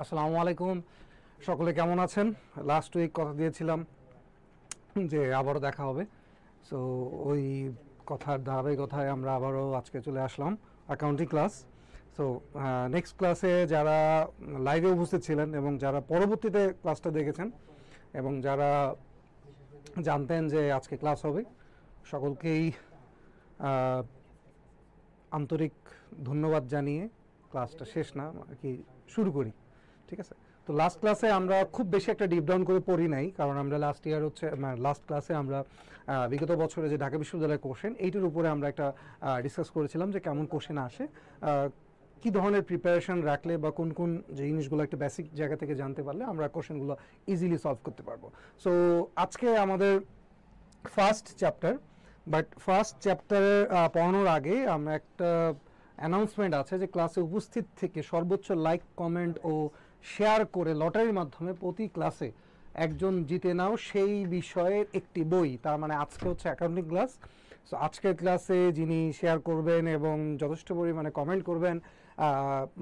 আসসালামু আলাইকুম, সকলে কেমন আছেন? লাস্ট উইক কথা দিয়েছিলাম যে আবারও দেখা হবে। সো ওই কথার ধারাবাহিকতায় আমরা আবারও আজকে চলে আসলাম অ্যাকাউন্টিং ক্লাস। সো নেক্সট ক্লাসে যারা লাইভে উপস্থিত ছিলেন এবং যারা পরবর্তীতে ক্লাসটা দেখেছেন এবং যারা জানতেন যে আজকে ক্লাস হবে, সকলকেই আন্তরিক ধন্যবাদ জানিয়ে ক্লাসটা শেষ না আর কি শুরু করি। ঠিক আছে, তো লাস্ট ক্লাসে আমরা খুব বেশি একটা ডিপ ডাউন করে পড়ি নাই, কারণ আমরা লাস্ট ক্লাসে আমরা বিগত বছরে যে ঢাকা বিশ্ববিদ্যালয়ের কোশ্চেন এইটার উপরে আমরা একটা ডিসকাস করেছিলাম যে কেমন কোশ্চেন আসে, কী ধরনের প্রিপারেশন রাখলে বা কোন কোন জিনিসগুলো একটা বেসিক জায়গা থেকে জানতে পারলে আমরা কোশ্চেনগুলো ইজিলি সলভ করতে পারবো। সো আজকে আমাদের ফার্স্ট চ্যাপ্টার, বাট ফার্স্ট চ্যাপ্টারে পড়ানোর আগে আমরা একটা অ্যানাউন্সমেন্ট আছে যে ক্লাসে উপস্থিত থেকে সর্বোচ্চ লাইক, কমেন্ট ও শেয়ার করে লটারির মাধ্যমে প্রতি ক্লাসে একজন জিতে নাও সেই বিষয়ের একটি বই। তার মানে আজকে হচ্ছে অ্যাকাউন্টিং ক্লাস। সো আজকের ক্লাসে যিনি শেয়ার করবেন এবং যথেষ্ট পরিমাণে কমেন্ট করবেন,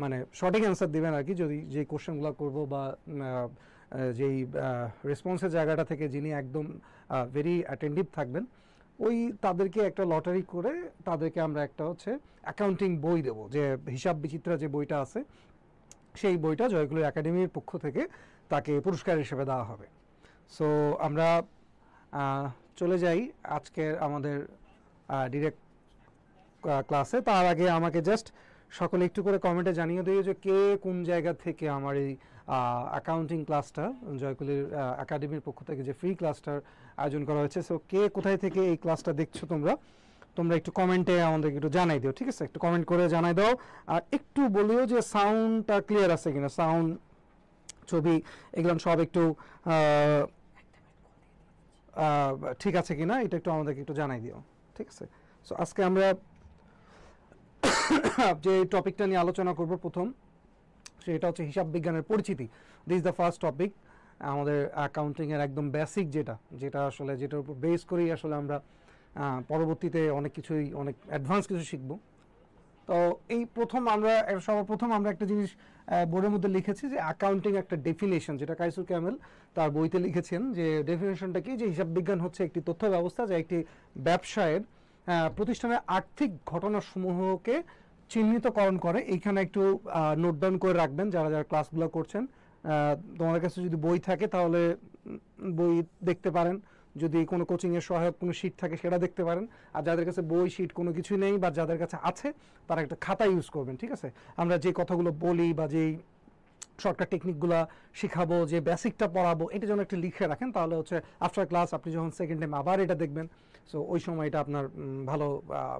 মানে সঠিক অ্যান্সার দেবেন আর কি, যদি যে কোশ্চেনগুলো করবো বা যেই রেসপন্সের জায়গাটা থেকে যিনি একদম ভেরি অ্যাটেন্টিভ থাকবেন, ওই তাদেরকে একটা লটারি করে তাদেরকে আমরা একটা হচ্ছে অ্যাকাউন্টিং বই দেবো, যে হিসাব বিচিত্রা যে বইটা আছে সেই বইটা জয়গুলো একাডেমির পক্ষ থেকে তাকে পুরস্কার হিসেবে দেওয়া হবে। সো আমরা চলে যাই আজকের আমাদের ডিরেক্ট ক্লাসে। তার আগে আমাকে জাস্ট সকলে একটু করে কমেন্টে জানিয়ে দিও যে কে কোন জায়গা থেকে আমার এই অ্যাকাউন্টিং ক্লাসটা জয়কুলির একাডেমির পক্ষ থেকে যে ফ্রি ক্লাসটার আয়োজন করা হয়েছে, সো কে কোথায় থেকে এই ক্লাসটা দেখছো তোমরা একটু কমেন্টে আমাদেরকে একটু জানাই দিও। ঠিক আছে, একটু কমেন্ট করে জানাই দাও, আর একটু বলিও যে সাউন্ডটা ক্লিয়ার আছে কিনা, সাউন্ড, ছবি এগুলো সব একটু ঠিক আছে কিনা, এটা একটু আমাদেরকে একটু জানাই দিও। ঠিক আছে, সো আজকে আমরা যে টপিকটা নিয়ে আলোচনা করব প্রথম, সেটা হচ্ছে হিসাব বিজ্ঞানের পরিচিতি। দিস দ্য ফার্স্ট টপিক আমাদের অ্যাকাউন্টিংয়ের একদম বেসিক, যেটা আসলে যেটার উপর বেস করেই আসলে আমরা পরবর্তীতে অনেক অ্যাডভান্স কিছু শিখব। তো এই সর্বপ্রথম আমরা একটা জিনিস বোর্ডের মধ্যে লিখেছি যে অ্যাকাউন্টিং একটা ডেফিনেশন, যেটা কাইসুর ক্যামেল তার বইতে লিখেছেন, যে ডেফিনেশনটা কি, যে হিসাব বিজ্ঞান হচ্ছে একটি তথ্য ব্যবস্থা যা একটি ব্যবসায়ের প্রতিষ্ঠানের আর্থিক ঘটনাসমূহকে চিহ্নিতকরণ করে। এইখানে একটু নোট ডাউন করে রাখবেন যারা যারা ক্লাসগুলো করছেন। তোমাদের কাছে যদি বই থাকে তাহলে বই দেখতে পারেন, যদি কোনো কোচিংয়ের সহায়ক কোনো শিট থাকে সেটা দেখতে পারেন, আর যাদের কাছে বই শিট কোনো কিছুই নেই বা যাদের কাছে আছে তারা একটা খাতা ইউজ করবেন। ঠিক আছে, আমরা যে কথাগুলো বলি বা যেই শর্টকাট টেকনিকগুলো শিখাবো, যে বেসিকটা পড়াবো, এটা যেন একটু লিখে রাখেন, তাহলে হচ্ছে আফটার ক্লাস আপনি যখন সেকেন্ড টাইম আবার এটা দেখবেন, সো ওই সময় এটা আপনার ভালো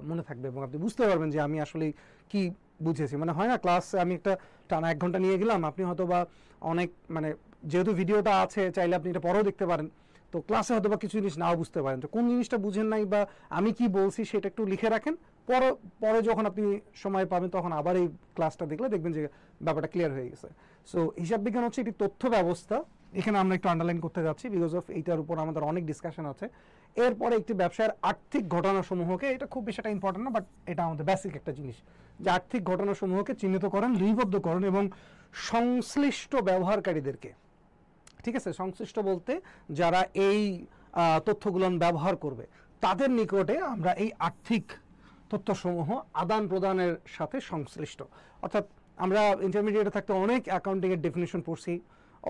মনে থাকবে এবং আপনি বুঝতে পারবেন যে আমি আসলে কি বুঝেছি। মানে হয় না, ক্লাস আমি একটা টানা 1 ঘন্টা নিয়ে গেলাম, আপনি হয়তো বা অনেক যেহেতু ভিডিওটা আছে চাইলে আপনি এটা পরেও দেখতে পারেন, তো ক্লাসে হয়তো বা কিছু জিনিস নাও বুঝতে পারেন, তো কোন জিনিসটা বুঝেন নাই বা আমি কি বলছি সেটা একটু লিখে রাখেন, পরে যখন আপনি সময় পাবেন তখন আবার এই ক্লাসটা দেখলে দেখবেন যে ব্যাপারটা ক্লিয়ার হয়ে গেছে। সো হিসাব বিজ্ঞান হচ্ছে একটি তথ্য ব্যবস্থা, এখানে আমরা একটু আন্ডারলাইন করতে যাচ্ছি বিকজ অফ এইটার উপর আমাদের অনেক ডিসকাশন আছে। এরপরে একটি ব্যবসায়ের আর্থিক ঘটনাসমূহকে, এটা খুব বেশি একটা ইম্পর্টেন্ট না, বাট এটা আমাদের বেসিক একটা জিনিস, যে আর্থিক ঘটনাসমূহকে চিহ্নিতকরণ, লিপিবদ্ধকরণ এবং সংশ্লিষ্ট ব্যবহারকারীদেরকে, ঠিক আছে, সংশ্লিষ্ট বলতে যারা এই তথ্যগুলো ব্যবহার করবে তাদের নিকটে আমরা এই আর্থিক তথ্যসমূহ আদান প্রদানের সাথে সংশ্লিষ্ট। অর্থাৎ আমরা ইন্টারমিডিয়েটে থাকতে অনেক অ্যাকাউন্টিংয়ের ডেফিনেশন পড়ছি,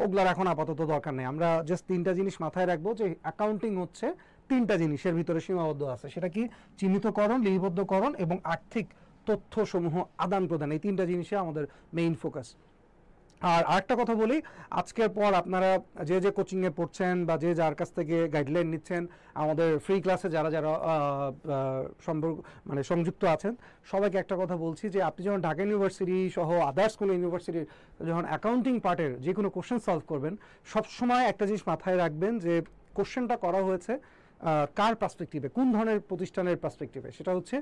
ওগুলার এখন আপাতত দরকার নেই। আমরা জাস্ট 3টা জিনিস মাথায় রাখবো, যে অ্যাকাউন্টিং হচ্ছে 3টা জিনিসের ভিতরে সীমাবদ্ধ আছে, সেটা কি, চিহ্নিতকরণ, লিপিবদ্ধকরণ এবং আর্থিক তথ্যসমূহ আদান প্রদান, এই 3টা জিনিসে আমাদের মেইন ফোকাস। আর আরেকটা কথা বলি, আজকের পর আপনারা যে কোচিংয়ে পড়ছেন বা যে যার কাছ থেকে গাইডলাইন নিচ্ছেন, আমাদের ফ্রি ক্লাসে যারা যারা সংযুক্ত আছেন, সবাইকে একটা কথা বলছি, যে আপনি যখন ঢাকা ইউনিভার্সিটি সহ আদার্স কোনো ইউনিভার্সিটির যখন অ্যাকাউন্টিং পার্টের যে কোনো কোশ্চেন সলভ করবেন, সবসময় একটা জিনিস মাথায় রাখবেন, যে কোশ্চেনটা করা হয়েছে কার পার্সপেক্টিভে, কোন ধরনের প্রতিষ্ঠানের পার্সপেক্টিভে, সেটা হচ্ছে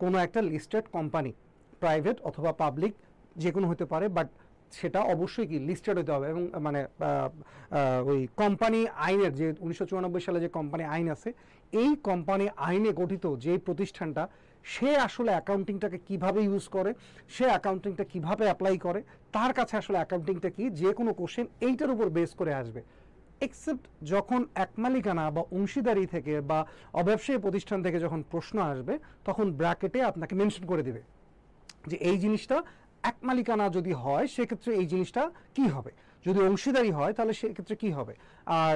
কোনো একটা লিস্টেড কোম্পানি, প্রাইভেট অথবা পাবলিক যে কোনো হতে পারে, বাট সেটা অবশ্যই কি লিস্টেড হতে হবে, এবং ওই কোম্পানি আইনের যে 1994 সালে যে কোম্পানি আইন আছে, এই কোম্পানি আইনে গঠিত যে প্রতিষ্ঠানটা, সে আসলে অ্যাকাউন্টিংটাকে কিভাবে ইউজ করে, সে অ্যাকাউন্টিংটা কিভাবে অ্যাপ্লাই করে, তার কাছে আসলে অ্যাকাউন্টিংটা কি, যে কোনো কোশ্চেন এইটার উপর বেস করে আসবে। এক্সেপ্ট যখন এক মালিকানা বা অংশীদারি থেকে বা অব্যবসায়ী প্রতিষ্ঠান থেকে যখন প্রশ্ন আসবে, তখন ব্র্যাকেটে আপনাকে মেনশন করে দিবে যে এই জিনিসটা এক মালিকানা যদি হয় সেক্ষেত্রে এই জিনিসটা কি হবে, যদি অংশীদারি হয় তাহলে সেক্ষেত্রে কি হবে, আর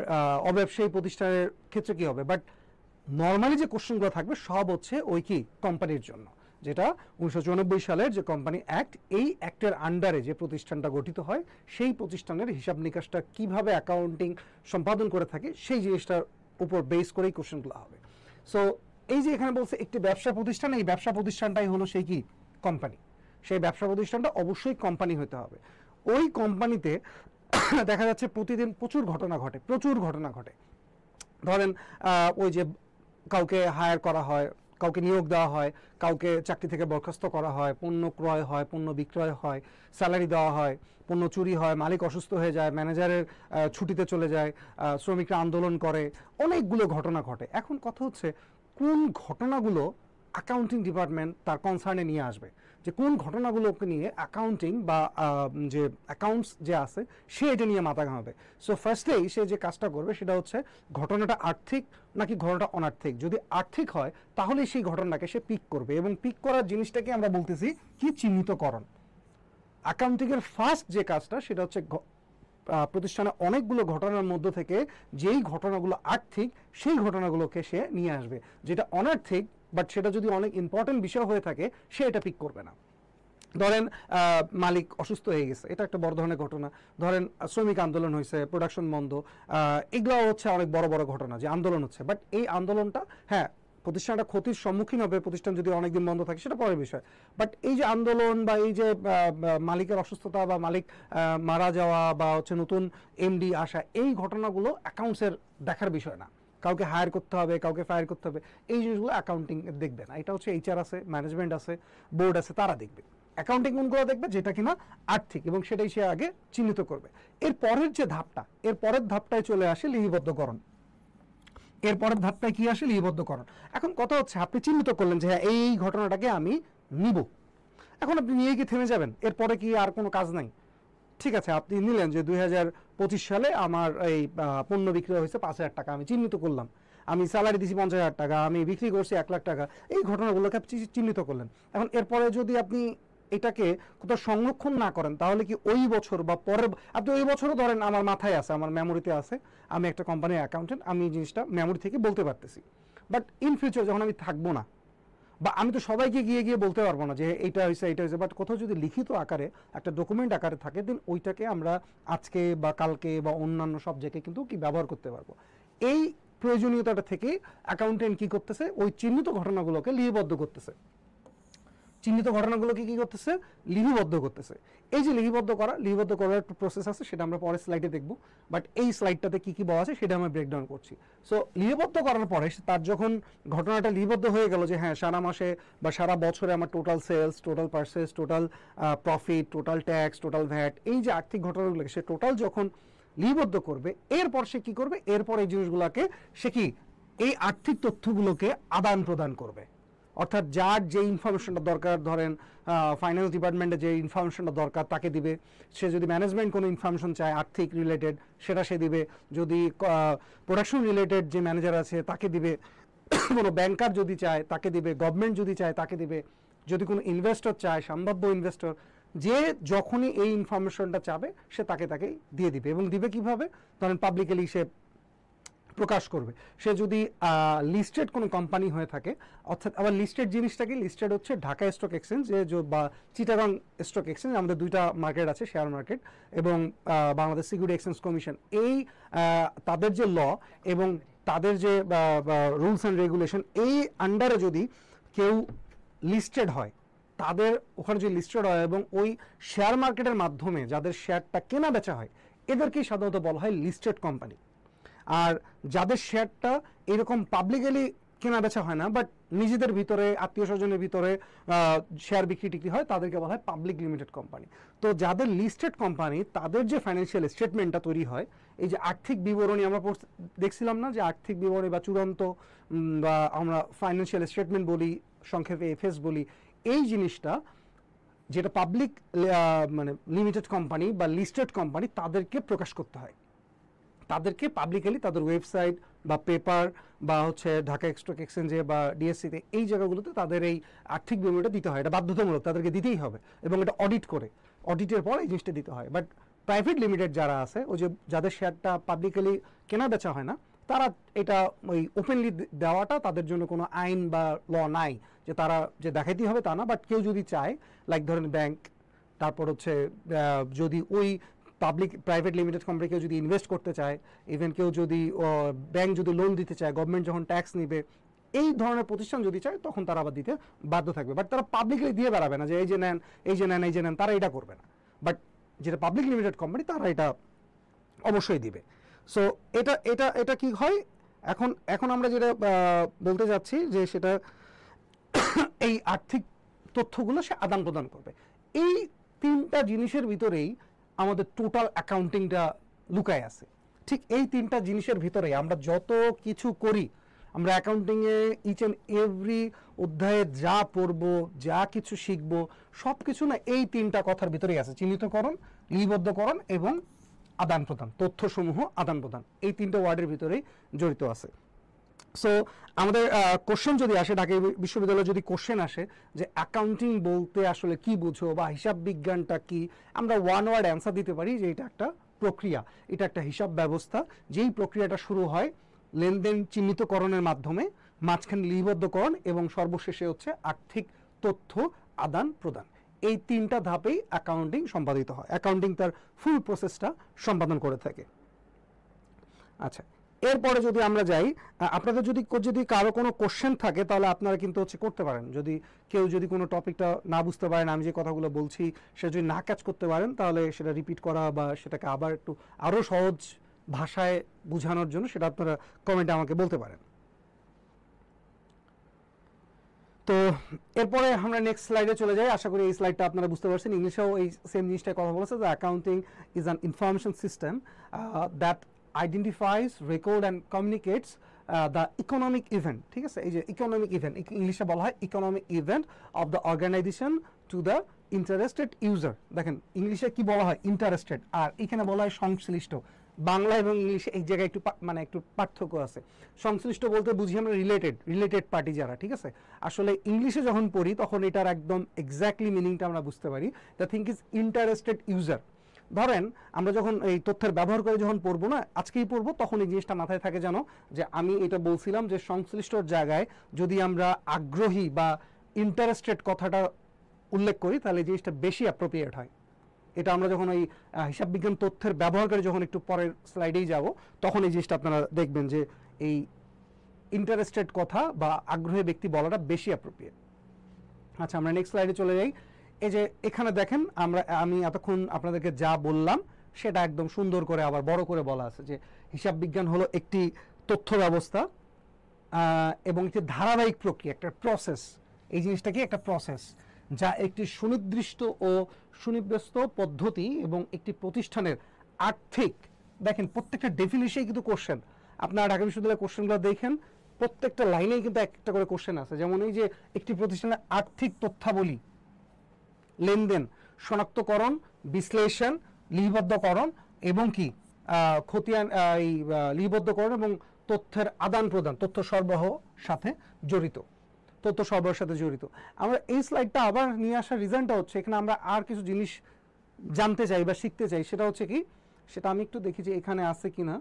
অব্যবসায়ী প্রতিষ্ঠানের ক্ষেত্রে কি হবে। বাট নর্মালি যে কোশ্চেনগুলো থাকবে সব হচ্ছে ওই কি কোম্পানির জন্য, যেটা 1994 সালের যে কোম্পানি অ্যাক্ট, এই অ্যাক্টের আন্ডারে যে প্রতিষ্ঠানটা গঠিত হয় সেই প্রতিষ্ঠানের হিসাব নিকাশটা কিভাবে অ্যাকাউন্টিং সম্পাদন করে থাকে সেই জিনিসটার উপর বেস করেই কোশ্চেনগুলো হবে। সো এই যে এখানে বলছে একটি ব্যবসা প্রতিষ্ঠান, এই ব্যবসা প্রতিষ্ঠানটাই হলো সেই কি কোম্পানি, সেই ব্যবসা প্রতিষ্ঠানটা অবশ্যই কোম্পানি হতে হবে। ওই কোম্পানিতে দেখা যাচ্ছে প্রতিদিন প্রচুর ঘটনা ঘটে। ধরেন ওই যে কাউকে হায়ার করা হয়, কাউকে নিয়োগ দেওয়া হয়, কাউকে চাকরি থেকে বরখাস্ত করা হয়, পণ্য ক্রয় হয়, পণ্য বিক্রয় হয়, স্যালারি দেওয়া হয়, পণ্য চুরি হয়, মালিক অসুস্থ হয়ে যায়, ম্যানেজারের ছুটিতে চলে যায়, শ্রমিকরা আন্দোলন করে, অনেকগুলো ঘটনা ঘটে। এখন কথা হচ্ছে কোন ঘটনাগুলো অ্যাকাউন্টিং ডিপার্টমেন্ট তার কনসার্নে নিয়ে আসবে, যে কোন ঘটনাগুলোকে নিয়ে অ্যাকাউন্টিং বা যে অ্যাকাউন্টস যে আছে সে এটা নিয়ে মাথা ঘামাবে। সো ফার্স্টেই সে যে কাজটা করবে সেটা হচ্ছে ঘটনাটা আর্থিক নাকি ঘটনাটা অনার্থিক। যদি আর্থিক হয় তাহলে সেই ঘটনাকে সে পিক করবে, এবং পিক করার জিনিসটাকে আমরা বলতেছি কি চিহ্নিতকরণ। অ্যাকাউন্টিংয়ের ফার্স্ট যে কাজটা সেটা হচ্ছে প্রতিষ্ঠানে অনেকগুলো ঘটনার মধ্য থেকে যেই ঘটনাগুলো আর্থিক সেই ঘটনাগুলোকে সে নিয়ে আসবে, যেটা অনার্থিক বাট সেটা যদি অনেক ইম্পর্টেন্ট বিষয় হয়ে থাকে সে এটা পিক করবে না। ধরেন মালিক অসুস্থ হয়ে গেছে, এটা একটা বড় ধরনের ঘটনা। ধরেন শ্রমিক আন্দোলন হয়েছে, প্রোডাকশন বন্ধ, এগুলো হচ্ছে অনেক বড় বড় ঘটনা যে আন্দোলন হচ্ছে। বাট এই আন্দোলনটা হ্যাঁ প্রতিষ্ঠানটা ক্ষতির সম্মুখীন হবে, প্রতিষ্ঠান যদি অনেকদিন বন্ধ থাকে সেটা পরের বিষয়। বাট এই যে আন্দোলন বা এই যে মালিকের অসুস্থতা বা মালিক মারা যাওয়া বা হচ্ছে নতুন এমডি আসা, এই ঘটনাগুলো অ্যাকাউন্টসের দেখার বিষয় না। কাউকে হায়ার করতে হবে, কাউকে ফায়ার করতে হবে, এই জিনিসগুলো অ্যাকাউন্টিং দেখবে না। এটা হচ্ছে এইচআর আছে, ম্যানেজমেন্ট আছে, বোর্ড আছে, তারা দেখবে। অ্যাকাউন্টিং কোনগুলো দেখবে যেটা কিনা আর্থিক, এবং সেটাই সে আগে চিহ্নিত করবে। এর পরের যে ধাপটা, এর পরের ধাপটায় চলে আসে লিপিবদ্ধকরণ। এর পরের ধাপটায় কি আসে লিপিবদ্ধকরণ। এখন কথা হচ্ছে আপনি চিহ্নিত করলেন যে হ্যাঁ এই ঘটনাটাকে আমি নিব, এখন আপনি নিয়ে কি থেমে যাবেন? এরপরে কি আর কোনো কাজ নাই? ঠিক আছে, আপনি নিলেন যে 2025 সালে আমার এই পণ্য বিক্রি হয়েছে 5,000 টাকা, আমি চিহ্নিত করলাম, আমি স্যালারি দিছি 50,000 টাকা, আমি বিক্রি করছি 1 লাখ টাকা, এই ঘটনাগুলোকে আপনি চিহ্নিত করলেন। এখন এরপরে যদি আপনি এটাকে কোথাও সংরক্ষণ না করেন তাহলে কি ওই বছর বা পরের, আপনি ওই বছরও ধরেন আমার মাথায় আছে, আমার মেমোরিতে আছে, আমি একটা কোম্পানির অ্যাকাউন্টেন্ট, আমি এই জিনিসটা মেমোরি থেকে বলতে পারতেছি। বাট ইন ফিউচার যখন আমি থাকবো না, বা আমি তো সবাইকে গিয়ে গিয়ে বলতে পারবো না যে এইটা হয়েছে এইটা হয়েছে, বাট কোথাও যদি লিখিত আকারে একটা ডকুমেন্ট আকারে থাকে দেন ওইটাকে আমরা আজকে বা কালকে বা অন্যান্য সব জায়গায় কিন্তু কি ব্যবহার করতে পারবো। এই প্রয়োজনীয়তাটা থেকে অ্যাকাউন্টেন্ট কি করতেছে, ওই চিহ্নিত ঘটনাগুলোকে লিপিবদ্ধ করতেছে। চিহ্নিত ঘটনাগুলোকে কি করতেছে, লিপিবদ্ধ করতেছে। এই যে লিপিবদ্ধ করার একটা প্রসেস আছে, সেটা আমরা পরের স্লাইডে দেখব। বাট এই স্লাইডটাতে কি কি বলা আছে সেটা আমরা ব্রেকডাউন করছি। সো লিপিবদ্ধ করার পরে তার যখন ঘটনাটা লিপিবদ্ধ হয়ে গেল যে হ্যাঁ সারা মাসে বা সারা বছরে আমার total sales, total purchase, total profit, total tax, total VAT, এই যে আর্থিক ঘটনাগুলো সে টোটাল যখন লিপিবদ্ধ করবে, এরপর সে কি করবে, এরপর এই জিনিসগুলোকে সে কি এই আর্থিক তথ্যগুলোকে আদান প্রদান করবে। অর্থাৎ যার যে ইনফরমেশনটা দরকার, ধরেন ফাইন্যান্স ডিপার্টমেন্টে যে ইনফরমেশনটা দরকার তাকে দিবে, সে যদি ম্যানেজমেন্ট কোনো ইনফরমেশন চায় আর্থিক রিলেটেড সেটা সে দিবে, যদি প্রোডাকশন রিলেটেড যে ম্যানেজার আছে তাকে দিবে, কোনো ব্যাংকার যদি চায় তাকে দিবে, গভর্নমেন্ট যদি চায় তাকে দিবে, যদি কোনো ইনভেস্টর চায়, সম্ভাব্য ইনভেস্টর, যে যখনই এই ইনফরমেশনটা চাবে সে তাকে দিয়ে দিবে। এবং দিবে কিভাবে, ধরেন পাবলিকলি সে প্রকাশ করবে। সে যদি লিস্টেড কোনো কোম্পানি হয়ে থাকে, অর্থাৎ আবার লিস্টেড জিনিসটা কি, লিস্টেড হচ্ছে ঢাকা স্টক এক্সচেঞ্জ বা চিটাগং স্টক এক্সচেঞ্জ, আমাদের দুইটা মার্কেট আছে, শেয়ার মার্কেট এবং বাংলাদেশ সিকিউরিটি এক্সচেঞ্জ কমিশন। এই তাদের যে ল এবং তাদের যে রুলস অ্যান্ড রেগুলেশন, এই আন্ডারে যদি কেউ লিস্টেড হয়, তাদের ওখানে যদি লিস্টেড হয় এবং ওই শেয়ার মার্কেটের মাধ্যমে যাদের শেয়ারটা কেনা বেচা হয়, এদেরকেই সাধারণত বলা হয় লিস্টেড কোম্পানি। আর যাদের শেয়ারটা এরকম পাবলিকলি কেনা বেচা হয় না, বাট নিজেদের ভিতরে, আত্মীয় স্বজনের ভিতরে শেয়ার বিক্রি টিক্রি হয়, তাদেরকে বলা হয় পাবলিক লিমিটেড কোম্পানি। তো যাদের লিস্টেড কোম্পানি তাদের যে ফাইন্যান্সিয়াল স্টেটমেন্টটা তৈরি হয়, এই যে আর্থিক বিবরণী আমরা দেখছিলাম না, যে আর্থিক বিবরণী বা চূড়ান্ত বা আমরা ফাইন্যান্সিয়াল স্টেটমেন্ট বলি, সংক্ষেপে এফএস বলি, এই জিনিসটা যেটা পাবলিক মানে লিমিটেড কোম্পানি বা লিস্টেড কোম্পানি তাদেরকে প্রকাশ করতে হয়, তাদেরকে পাবলিকালি তাদের ওয়েবসাইট বা পেপার বা হচ্ছে ঢাকা স্টক এক্সচেঞ্জে বা ডিএসসিতে এই জায়গাগুলোতে তাদের এই আর্থিক বিবরণীটা দিতে হয়। এটা বাধ্যতামূলক, তাদেরকে দিতেই হবে এবং এটা অডিট করে, অডিটের পর এই জিনিসটা দিতে হয়। বাট প্রাইভেট লিমিটেড যারা আছে, ওই যে যাদের শেয়ারটা পাবলিকালি কেনা বেচা হয় না, তারা এটা ওই ওপেনলি দেওয়াটা তাদের জন্য কোনো আইন বা ল নাই যে তারা যে দেখাইতেই হবে তা না। বাট কেউ যদি চায়, লাইক ধরেন ব্যাংক, তারপর হচ্ছে যদি ওই পাবলিক প্রাইভেট লিমিটেড কোম্পানি কেউ যদি ইনভেস্ট করতে চায়, ইভেন কেউ যদি ব্যাংক যদি লোন দিতে চায়, গভর্নমেন্ট যখন ট্যাক্স নিবে, এই ধরনের প্রতিষ্ঠান যদি চায় তখন তারা আবার দিতে বাধ্য থাকবে। বাট তারা পাবলিকলি দিয়ে বেড়াবে না যে এই যে নেন, এই যে নেন, এই যে নেন, তারা এটা করবে না। বাট যেটা পাবলিক লিমিটেড কোম্পানি তারা এটা অবশ্যই দিবে। সো এটা এটা এটা কি হয়, এখন আমরা যেটা বলতে যাচ্ছি যে সেটা এই আর্থিক তথ্যগুলো সে আদান প্রদান করবে। এই তিনটা জিনিসের ভিতরেই আমাদের টোটাল অ্যাকাউন্টিংটা লুকায় আছে। ঠিক এই তিনটা জিনিসের ভিতরে আমরা যত কিছু করি, আমরা অ্যাকাউন্টিংয়ে ইচ অ্যান্ড এভরি অধ্যায়ে যা পড়বো, যা কিছু শিখবো, সব কিছু না এই তিনটা কথার ভিতরেই আছে। চিহ্নিতকরণ, লিপিবদ্ধকরণ এবং আদান প্রদান, তথ্যসমূহ আদান প্রদান, এই তিনটা ওয়ার্ডের ভিতরেই জড়িত আছে। সো আমাদের কোশ্চেন যদি আসে, ঢাকা বিশ্ববিদ্যালয়ে যদি কোশ্চেন আসে যে অ্যাকাউন্টিং বলতে আসলে কি বুঝো বা হিসাব বিজ্ঞানটা কি, আমরা ওয়ান ওয়ার্ড অ্যান্সার দিতে পারি যে এটা একটা প্রক্রিয়া, এটা একটা হিসাব ব্যবস্থা, যেই প্রক্রিয়াটা শুরু হয় লেনদেন চিহ্নিতকরণের মাধ্যমে, মাঝখানে লিপিবদ্ধকরণ এবং সর্বশেষে হচ্ছে আর্থিক তথ্য আদান প্রদান। এই তিনটা ধাপেই অ্যাকাউন্টিং সম্পাদিত হয়, অ্যাকাউন্টিং তার ফুল প্রসেসটা সম্পাদন করে থাকে। আচ্ছা, এরপরে যদি আমরা যাই, আপনাদের যদি কারো কোনো কোশ্চেন থাকে তাহলে আপনারা কিন্তু হচ্ছে করতে পারেন। যদি কেউ যদি কোনো টপিকটা না বুঝতে পারেন, আমি যে কথাগুলো বলছি সে যদি না ক্যাচ করতে পারেন, তাহলে সেটা রিপিট করা বা সেটাকে আবার একটু আরও সহজ ভাষায় বোঝানোর জন্য সেটা আপনারা কমেন্টে আমাকে বলতে পারেন। তো এরপরে আমরা নেক্সট স্লাইডে চলে যাই। আশা করি এই স্লাইডটা আপনারা বুঝতে পারছেন। ইংলিশেও এই সেম জিনিসটাই কথা বলেছে যে accounting is an information system that identifies, record and communicates the economic event, ঠিক আছে? এই যে ইকোনমিক ইভেন্ট, ইংলিশে বলা হয় economic event of the organisation to the interested user. দেখেন ইংলিশে কি বলা হয়, ইন্টারেস্টেড, আর এখানে বলা হয় সংশ্লিষ্ট। বাংলা এবং ইংলিশে এই জায়গায় একটু পার্থক্য আছে। সংশ্লিষ্ট বলতে বুঝি আমরা রিলেটেড পার্টি যারা, ঠিক আছে? আসলে ইংলিশে যখন পড়ি তখন এটার একদম এক্স্যাক্টলি মিনিংটা আমরা বুঝতে পারি। The thing is interested user. ধরেন আমরা যখন এই তথ্যের ব্যবহার করে যখন পড়বো না, আজকেই পড়বো, তখন এই জিনিসটা মাথায় থাকে যেন যে আমি এটা বলছিলাম যে সংশ্লিষ্টর জায়গায় যদি আমরা আগ্রহী বা ইন্টারেস্টেড কথাটা উল্লেখ করি তাহলে এই জিনিসটা বেশি অ্যাপ্রোপ্রিয়েট হয়। এটা আমরা যখন ওই হিসাব বিজ্ঞান তথ্যের ব্যবহার করে যখন একটু পরের স্লাইডেই যাব তখন এই জিনিসটা আপনারা দেখবেন যে এই ইন্টারেস্টেড কথা বা আগ্রহী ব্যক্তি বলাটা বেশি অ্যাপ্রোপ্রিয়েট। আচ্ছা, আমরা নেক্সট স্লাইডে চলে যাই। এই যে এখানে দেখেন আমি এতক্ষণ আপনাদেরকে যা বললাম সেটা একদম সুন্দর করে আবার বড় করে বলা আছে যে হিসাব বিজ্ঞান হলো একটি তথ্য ব্যবস্থা এবং একটি ধারাবাহিক প্রক্রিয়া, একটা প্রসেস। এই জিনিসটা কি একটা প্রসেস, যা একটি সুনির্দিষ্ট ও সুনির্দিষ্ট পদ্ধতি এবং একটি প্রতিষ্ঠানের আর্থিক, দেখেন প্রত্যেকটা ডেফিনিশনে কিন্তু কোশ্চেন, আপনারা ঢাকা বিশ্ববিদ্যালয়ের কোশ্চেনগুলো দেখেন, প্রত্যেকটা লাইনেই কিন্তু একটা করে কোশ্চেন আছে। যেমন এই যে একটি প্রতিষ্ঠানের আর্থিক তথ্যাবলী, লেনদেন, শনাক্তকরণ, বিশ্লেষণ, লিপিবদ্ধকরণ এবং কি খতিয়ান, এই লিপিবদ্ধকরণ এবং তথ্যের আদান প্রদান, তথ্য সরবরাহের সাথে জড়িত। আমরা এই স্লাইডটা আবার নিয়ে আসার রিজনটা হচ্ছে এখানে আমরা আর কিছু জিনিস জানতে চাই বা শিখতে চাই। সেটা হচ্ছে কি, সেটা আমি একটু দেখি যে এখানে আছে কিনা।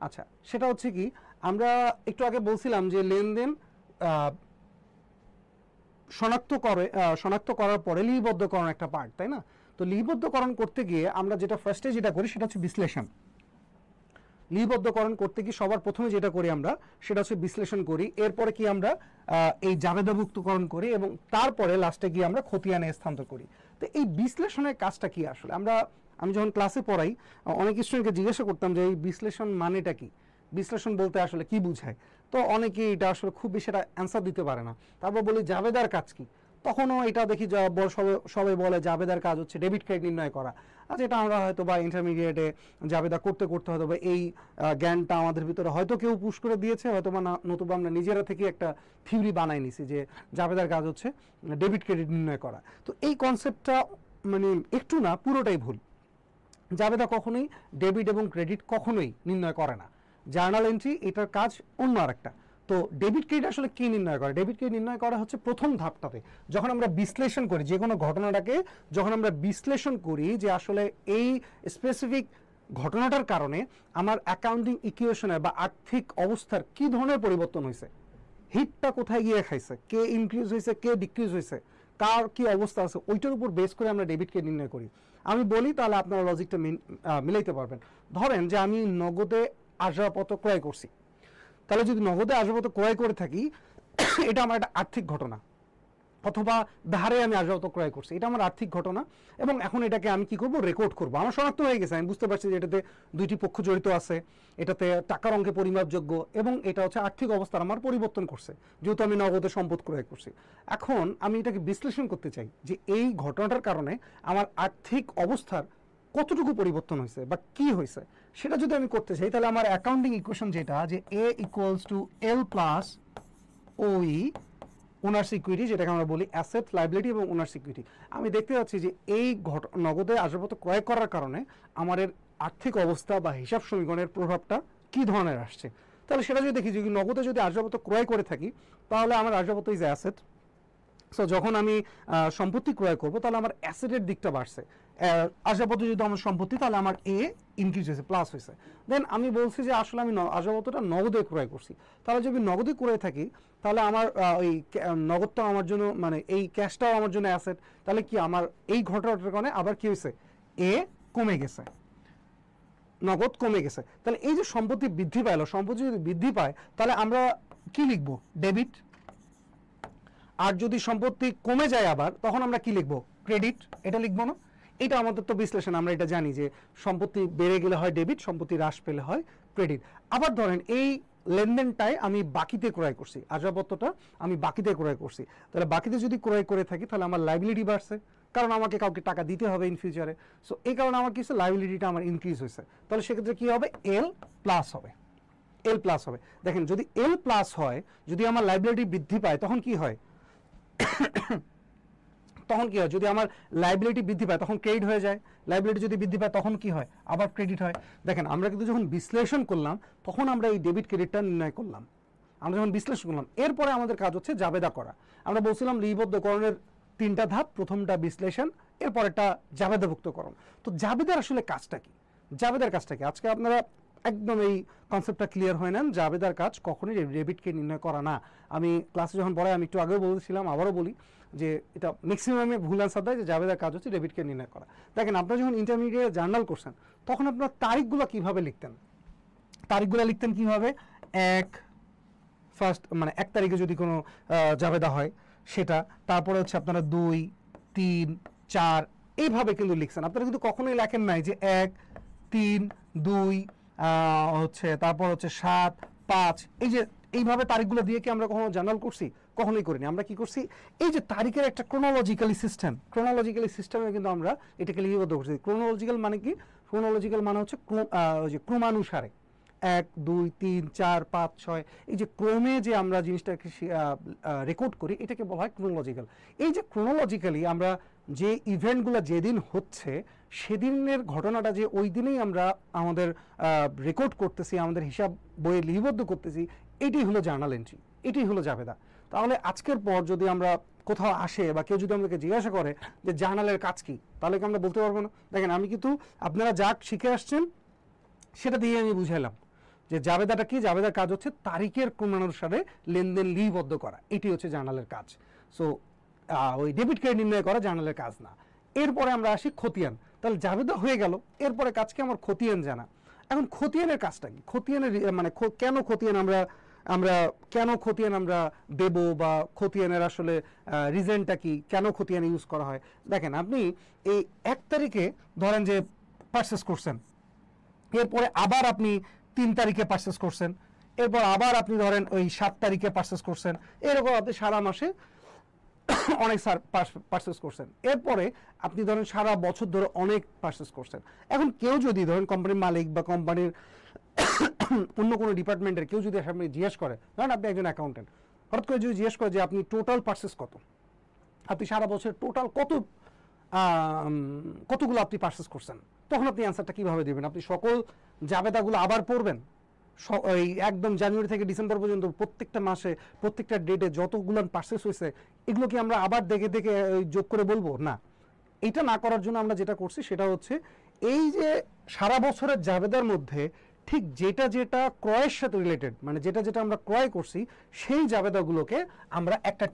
আচ্ছা, সেটা হচ্ছে কি, আমরা একটু আগে বলছিলাম যে লেনদেন শনাক্ত করার পরে লিপিবদ্ধকরণ একটা পার্ট, তাই না? তো লিপিবদ্ধকরণ করতে গিয়ে আমরা ফার্স্টে যেটা করি সেটা হচ্ছে বিশ্লেষণ। লিপিবদ্ধকরণ করতে গিয়ে সবার প্রথমে যেটা করি আমরা সেটা হচ্ছে বিশ্লেষণ করি। এরপরে কি আমরা এই জাবেদাভুক্তকরণ করি এবং তারপরে লাস্টে গিয়ে আমরা খতিয়ানে স্থানান্তর করি। তো এই বিশ্লেষণের কাজটা কি আসলে, আমি যখন ক্লাসে পড়াই অনেক স্টুডেন্টকে জিজ্ঞাসা করতাম যে এই বিশ্লেষণ মানেটা কি, বিশ্লেষণ বলতে আসলে কি বোঝায়। তো অনেকেই এটা আসলে খুব বেশি এটা অ্যান্সার দিতে পারে না। তারপর বলি জাবেদার কাজ কি, তখনও এটা দেখি সবাই বলে জাবেদার কাজ হচ্ছে ডেবিট ক্রেডিট নির্ণয় করা। আচ্ছা এটা আমরা হয়তো বা ইন্টারমিডিয়েটে জাবেদা করতে করতে হয়তো বা এই জ্ঞানটা আমাদের ভিতরে হয়তো কেউ পুশ করে দিয়েছে, হয়তো বা নতুবা আমরা নিজেরা থেকে একটা থিওরি বানাই নিছি যে জাবেদার কাজ হচ্ছে ডেবিট ক্রেডিট নির্ণয় করা। তো এই কনসেপ্টটা মানে একটু না পুরোটাই ভুল। জাবেদা কখনোই ডেবিট এবং ক্রেডিট কখনোই নির্ণয় করে না। জার্নাল এন্ট্রি এটার কাজ অন্য আরেকটা। তো ডেবিট ক্রেডিট আসলে কি নির্ণয় করে? ডেবিট ক্রেডিট নির্ণয় করা হচ্ছে প্রথম ধাপটাতে, যখন আমরা বিশ্লেষণ করি যে কোনো ঘটনাটাকে, যখন আমরা বিশ্লেষণ করি যে আসলে এই স্পেসিফিক ঘটনাটার কারণে আমার অ্যাকাউন্টিং ইকুয়েশনে বা আর্থিক অবস্থার কি ধরনের পরিবর্তন হয়েছে, হিটটা কোথায় গিয়ে খাইছে, কে ইনক্রিজ হয়েছে কে ডিক্রিজ হয়েছে, কার কি অবস্থা আছে, ওইটার উপর বেস করে আমরা ডেবিট ক্রেডিট নির্ণয় করি। আমি বলি তাহলে আপনারা লজিকটা মিলাইতে পারবেন। ধরেন যে আমি নগদে আসবাবপত্র ক্রয় করছি, তাহলে যদি নগদে আসবাবপত্র ক্রয় করে থাকি এটা আমার একটা আর্থিক ঘটনা, অথবা ধারে আমি আসবাবপত্র ক্রয় করছি, এটা আমার আর্থিক ঘটনা, এবং এখন এটাকে আমি কি করব, রেকর্ড করব। আমার শনাক্ত হয়ে গেছে, আমি বুঝতে পারছি যে এটাতে দুইটি পক্ষ জড়িত আছে, এটাতে টাকার অঙ্কে পরিমাপযোগ্য, এবং এটা হচ্ছে আর্থিক অবস্থার আমার পরিবর্তন করছে, যেহেতু আমি নগদে সম্পদ ক্রয় করছি। এখন আমি এটাকে বিশ্লেষণ করতে চাই যে এই ঘটনাটার কারণে আমার আর্থিক অবস্থার কতটুকু পরিবর্তন হয়েছে বা কি হয়েছে, সেটা যদি আমি করতে চাই, তাহলে আমার অ্যাকাউন্টিং ইকুয়েশন যেটা, যে এ ইকুয়ালস টু এল প্লাস ওই ওনার সিকিউরিটি, যেটাকে আমরা বলি অ্যাসেট, লাইবিলিটি এবং ওনার সিকিউরিটি। আমি দেখতে পাচ্ছি যে এই নগদে আসবাবপত্র ক্রয় করার কারণে আমার আর্থিক অবস্থা বা হিসাব সমীকরণের প্রভাবটা কি ধরনের আসছে। তাহলে সেটা যদি দেখি, যদি নগদে যদি আসবাবপত্র ক্রয় করে থাকি, তাহলে আমার আসবাবপত্র ইজ অ্যাসেট। সো যখন আমি সম্পত্তি ক্রয় করব, তাহলে আমার অ্যাসেটের দিকটা বাড়ছে। আসবাবপত্র যদি আমার সম্পত্তি, তাহলে আমার এ ইনক্রিজ হয়েছে, প্লাস হয়েছে। দেন আমি বলছি যে আসলে আমি আসবাবপত্রটা নগদে ক্রয় করছি, তাহলে যদি নগদে ক্রয় থাকি, তাহলে আমার ওই নগদটাও আমার জন্য, মানে এই ক্যাশটাও আমার জন্য অ্যাসেট। তাহলে কি আমার এই ঘটনাটার কারণে আবার কি হয়েছে, এ কমে গেছে, নগদ কমে গেছে। তাহলে এই যে সম্পত্তি বৃদ্ধি পাইলো, সম্পত্তি যদি বৃদ্ধি পায়, তাহলে আমরা কি লিখবো, ডেবিট। আর যদি সম্পত্তি কমে যায় আবার, তখন আমরা কি লিখবো, ক্রেডিট। এটা লিখবো না? এটা আমাদের তো বিশ্লেষণ, আমরা এটা জানি যে সম্পত্তি বেড়ে গেলে হয় ডেবিট, সম্পত্তি হ্রাস পেলে হয় ক্রেডিট। আবার ধরেন এই লেনদেনটাই আমি বাকিতে ক্রয় করছি, আসবাবপত্রটা আমি বাকিতে ক্রয় করছি, তাহলে বাকিতে যদি ক্রয় করে থাকি, তাহলে আমার লাইবিলিটি বাড়ছে, কারণ আমাকে কাউকে টাকা দিতে হবে ইন ফিউচারে। সো এই কারণে আমার কিছু লাইবিলিটিটা আমার ইনক্রিজ হয়েছে। তাহলে সেক্ষেত্রে কি হবে, এল প্লাস হবে, এল প্লাস হবে। দেখেন যদি এল প্লাস হয়, যদি আমার লাইবিলিটি বৃদ্ধি পায়, তখন কি হয়, তখন কি হয়, যদি আমার লাইবিলিটি বৃদ্ধি পায় তখন ক্রেডিট হয়ে যায়, লাইবিলিটি যদি বৃদ্ধি পায় তখন কি হয়, আবার ক্রেডিট হয়। দেখেন আমরা কিন্তু যখন বিশ্লেষণ করলাম, তখন আমরা এই ডেবিট ক্রেডিটটা নির্ণয় করলাম, আমরা যখন বিশ্লেষণ করলাম। এরপরে আমাদের কাজ হচ্ছে জাবেদা করা। আমরা বলছিলাম লিপিবদ্ধকরণের তিনটা ধাপ, প্রথমটা বিশ্লেষণ, এরপর একটা জাবেদাভুক্তকরণ। তো জাবেদার আসলে কাজটা কি, জাবেদার কাজটা কি, আজকে আপনারা একদম এই কনসেপ্টটা ক্লিয়ার হয়ে নেন। জাবেদার কাজ কখনোই ডেবিটকে নির্ণয় করা না। আমি ক্লাসে যখন পড়াই, আমি একটু আগেও বলেছিলাম, আবারও বলি যে এটা ম্যাক্সিমামে ভুল আনসার দেয়, যে জাবেদার কাজ হচ্ছে ডেবিটকে নির্ণয় করা। দেখেন আপনারা যখন ইন্টারমিডিয়েট জার্নাল করছেন, তখন আপনার তারিখগুলো কিভাবে লিখতেন, তারিখগুলো লিখতেন কিভাবে, ফার্স্ট মানে 1 তারিখে যদি কোনো জাবেদা হয় সেটা, তারপরে হচ্ছে আপনারা 2, 3, 4 এইভাবে কিন্তু লিখছেন। আপনারা কিন্তু কখনোই লেখেন নাই যে 1, 3, 2 হচ্ছে, তারপর হচ্ছে 7, 5, এই যে এইভাবে তারিখগুলো দিয়ে কি আমরা কখনো জার্নাল করছি? কখনোই করিনি। আমরা কি করছি, এই যে তারিখের একটা ক্রোনোলজিক্যালি সিস্টেমে কিন্তু আমরা এটাকে লিপিবদ্ধ করছি। ক্রোনোলজিক্যাল মানে কি, ক্রোনোলজিক্যাল মানে হচ্ছে ওই যে ক্রমানুসারে, 1, 2, 3, 4, 5, 6 এই যে ক্রমে যে আমরা জিনিসটাকে রেকর্ড করি, এটাকে বলা হয় ক্রোনোলজিক্যাল। এই যে ক্রোনোলজিক্যালি আমরা যে ইভেন্টগুলো যেদিন হচ্ছে, সেদিনের ঘটনাটা যে ওই দিনেই আমরা আমাদের রেকর্ড করতেছি, আমাদের হিসাব বইয়ে লিপিবদ্ধ করতেছি, এটাই হলো জার্নাল এন্ট্রি, এটাই হলো জাবেদা। তাহলে আজকের পর যদি আমরা কোথাও আসে বা কেউ যদি আমাদেরকে জিজ্ঞাসা করে যে জার্নালের কাজ কি, তাহলে কি আমরা বলতে পারবো না? দেখেন আমি কিন্তু আপনারা যা শিখে আসছেন সেটা দিয়ে আমি বুঝাইলাম যে জাবেদাটা কি। জাবেদার কাজ হচ্ছে তারিখের ক্রমানুসারে লেনদেন লিপিবদ্ধ করা, এটি হচ্ছে জার্নালের কাজ। সো ওই ডেবিট ক্রেডিট নির্ণয় করা জার্নালের কাজ না। এরপরে আমরা আসি খতিয়ান। তাহলে জাবেদা হয়ে গেল, এরপরে কাজকে আমার খতিয়ান জানা। এখন খতিয়ানের কাজটা কি, খতিয়ানের মানে কেন খতিয়ান আমরা দেব, বা খতিয়ানের আসলে রিজনটা কি, কেন খতিয়ান ইউজ করা হয়। দেখেন আপনি এই 1 তারিখে ধরেন যে পারচেস করছেন, এরপরে আবার আপনি 3 তারিখে পারচেস করছেন, এরপর আবার আপনি ধরেন ওই 7 তারিখে পারচেস করছেন, এরকম আপনি সারা মাসে অনেক পারচেস করছেন, এরপরে আপনি ধরেন সারা বছর ধরে অনেক পারচেস করছেন। এখন কেউ যদি ধরেন কোম্পানির মালিক বা কোম্পানির অন্য কোনো ডিপার্টমেন্টের কেউ যদি আপনি জিজ্ঞেস করে, ধরেন আপনি একজন অ্যাকাউন্টেন্ট, হঠাৎ করে যদি জিজ্ঞেস করে যে আপনি টোটাল পারচেস কত, আপনি সারা বছর টোটাল কতগুলো আপনি পারচেস করছেন, তখন আপনি অ্যান্সারটা কীভাবে দেবেন? আপনি সকল জাবেদাগুলো আবার পড়বেন, এই একদম জানুয়ারি থেকে ডিসেম্বর পর্যন্ত প্রত্যেকটা মাসে প্রত্যেকটা ডেটে যতগুলো পারচেস হয়েছে এগুলো কি আমরা আবার দেখে দেখে যোগ করে বলবো? না। এটা না করার জন্য আমরা যেটা করছি সেটা হচ্ছে এই যে সারা বছরের জাবেদার মধ্যে ঠিক যেটা যেটা ক্রয়ের সাথে রিলেটেড, মানে যেটা যেটা আমরা ক্রয় করছি সেই জাবেদাগুলোকে আমরা একটা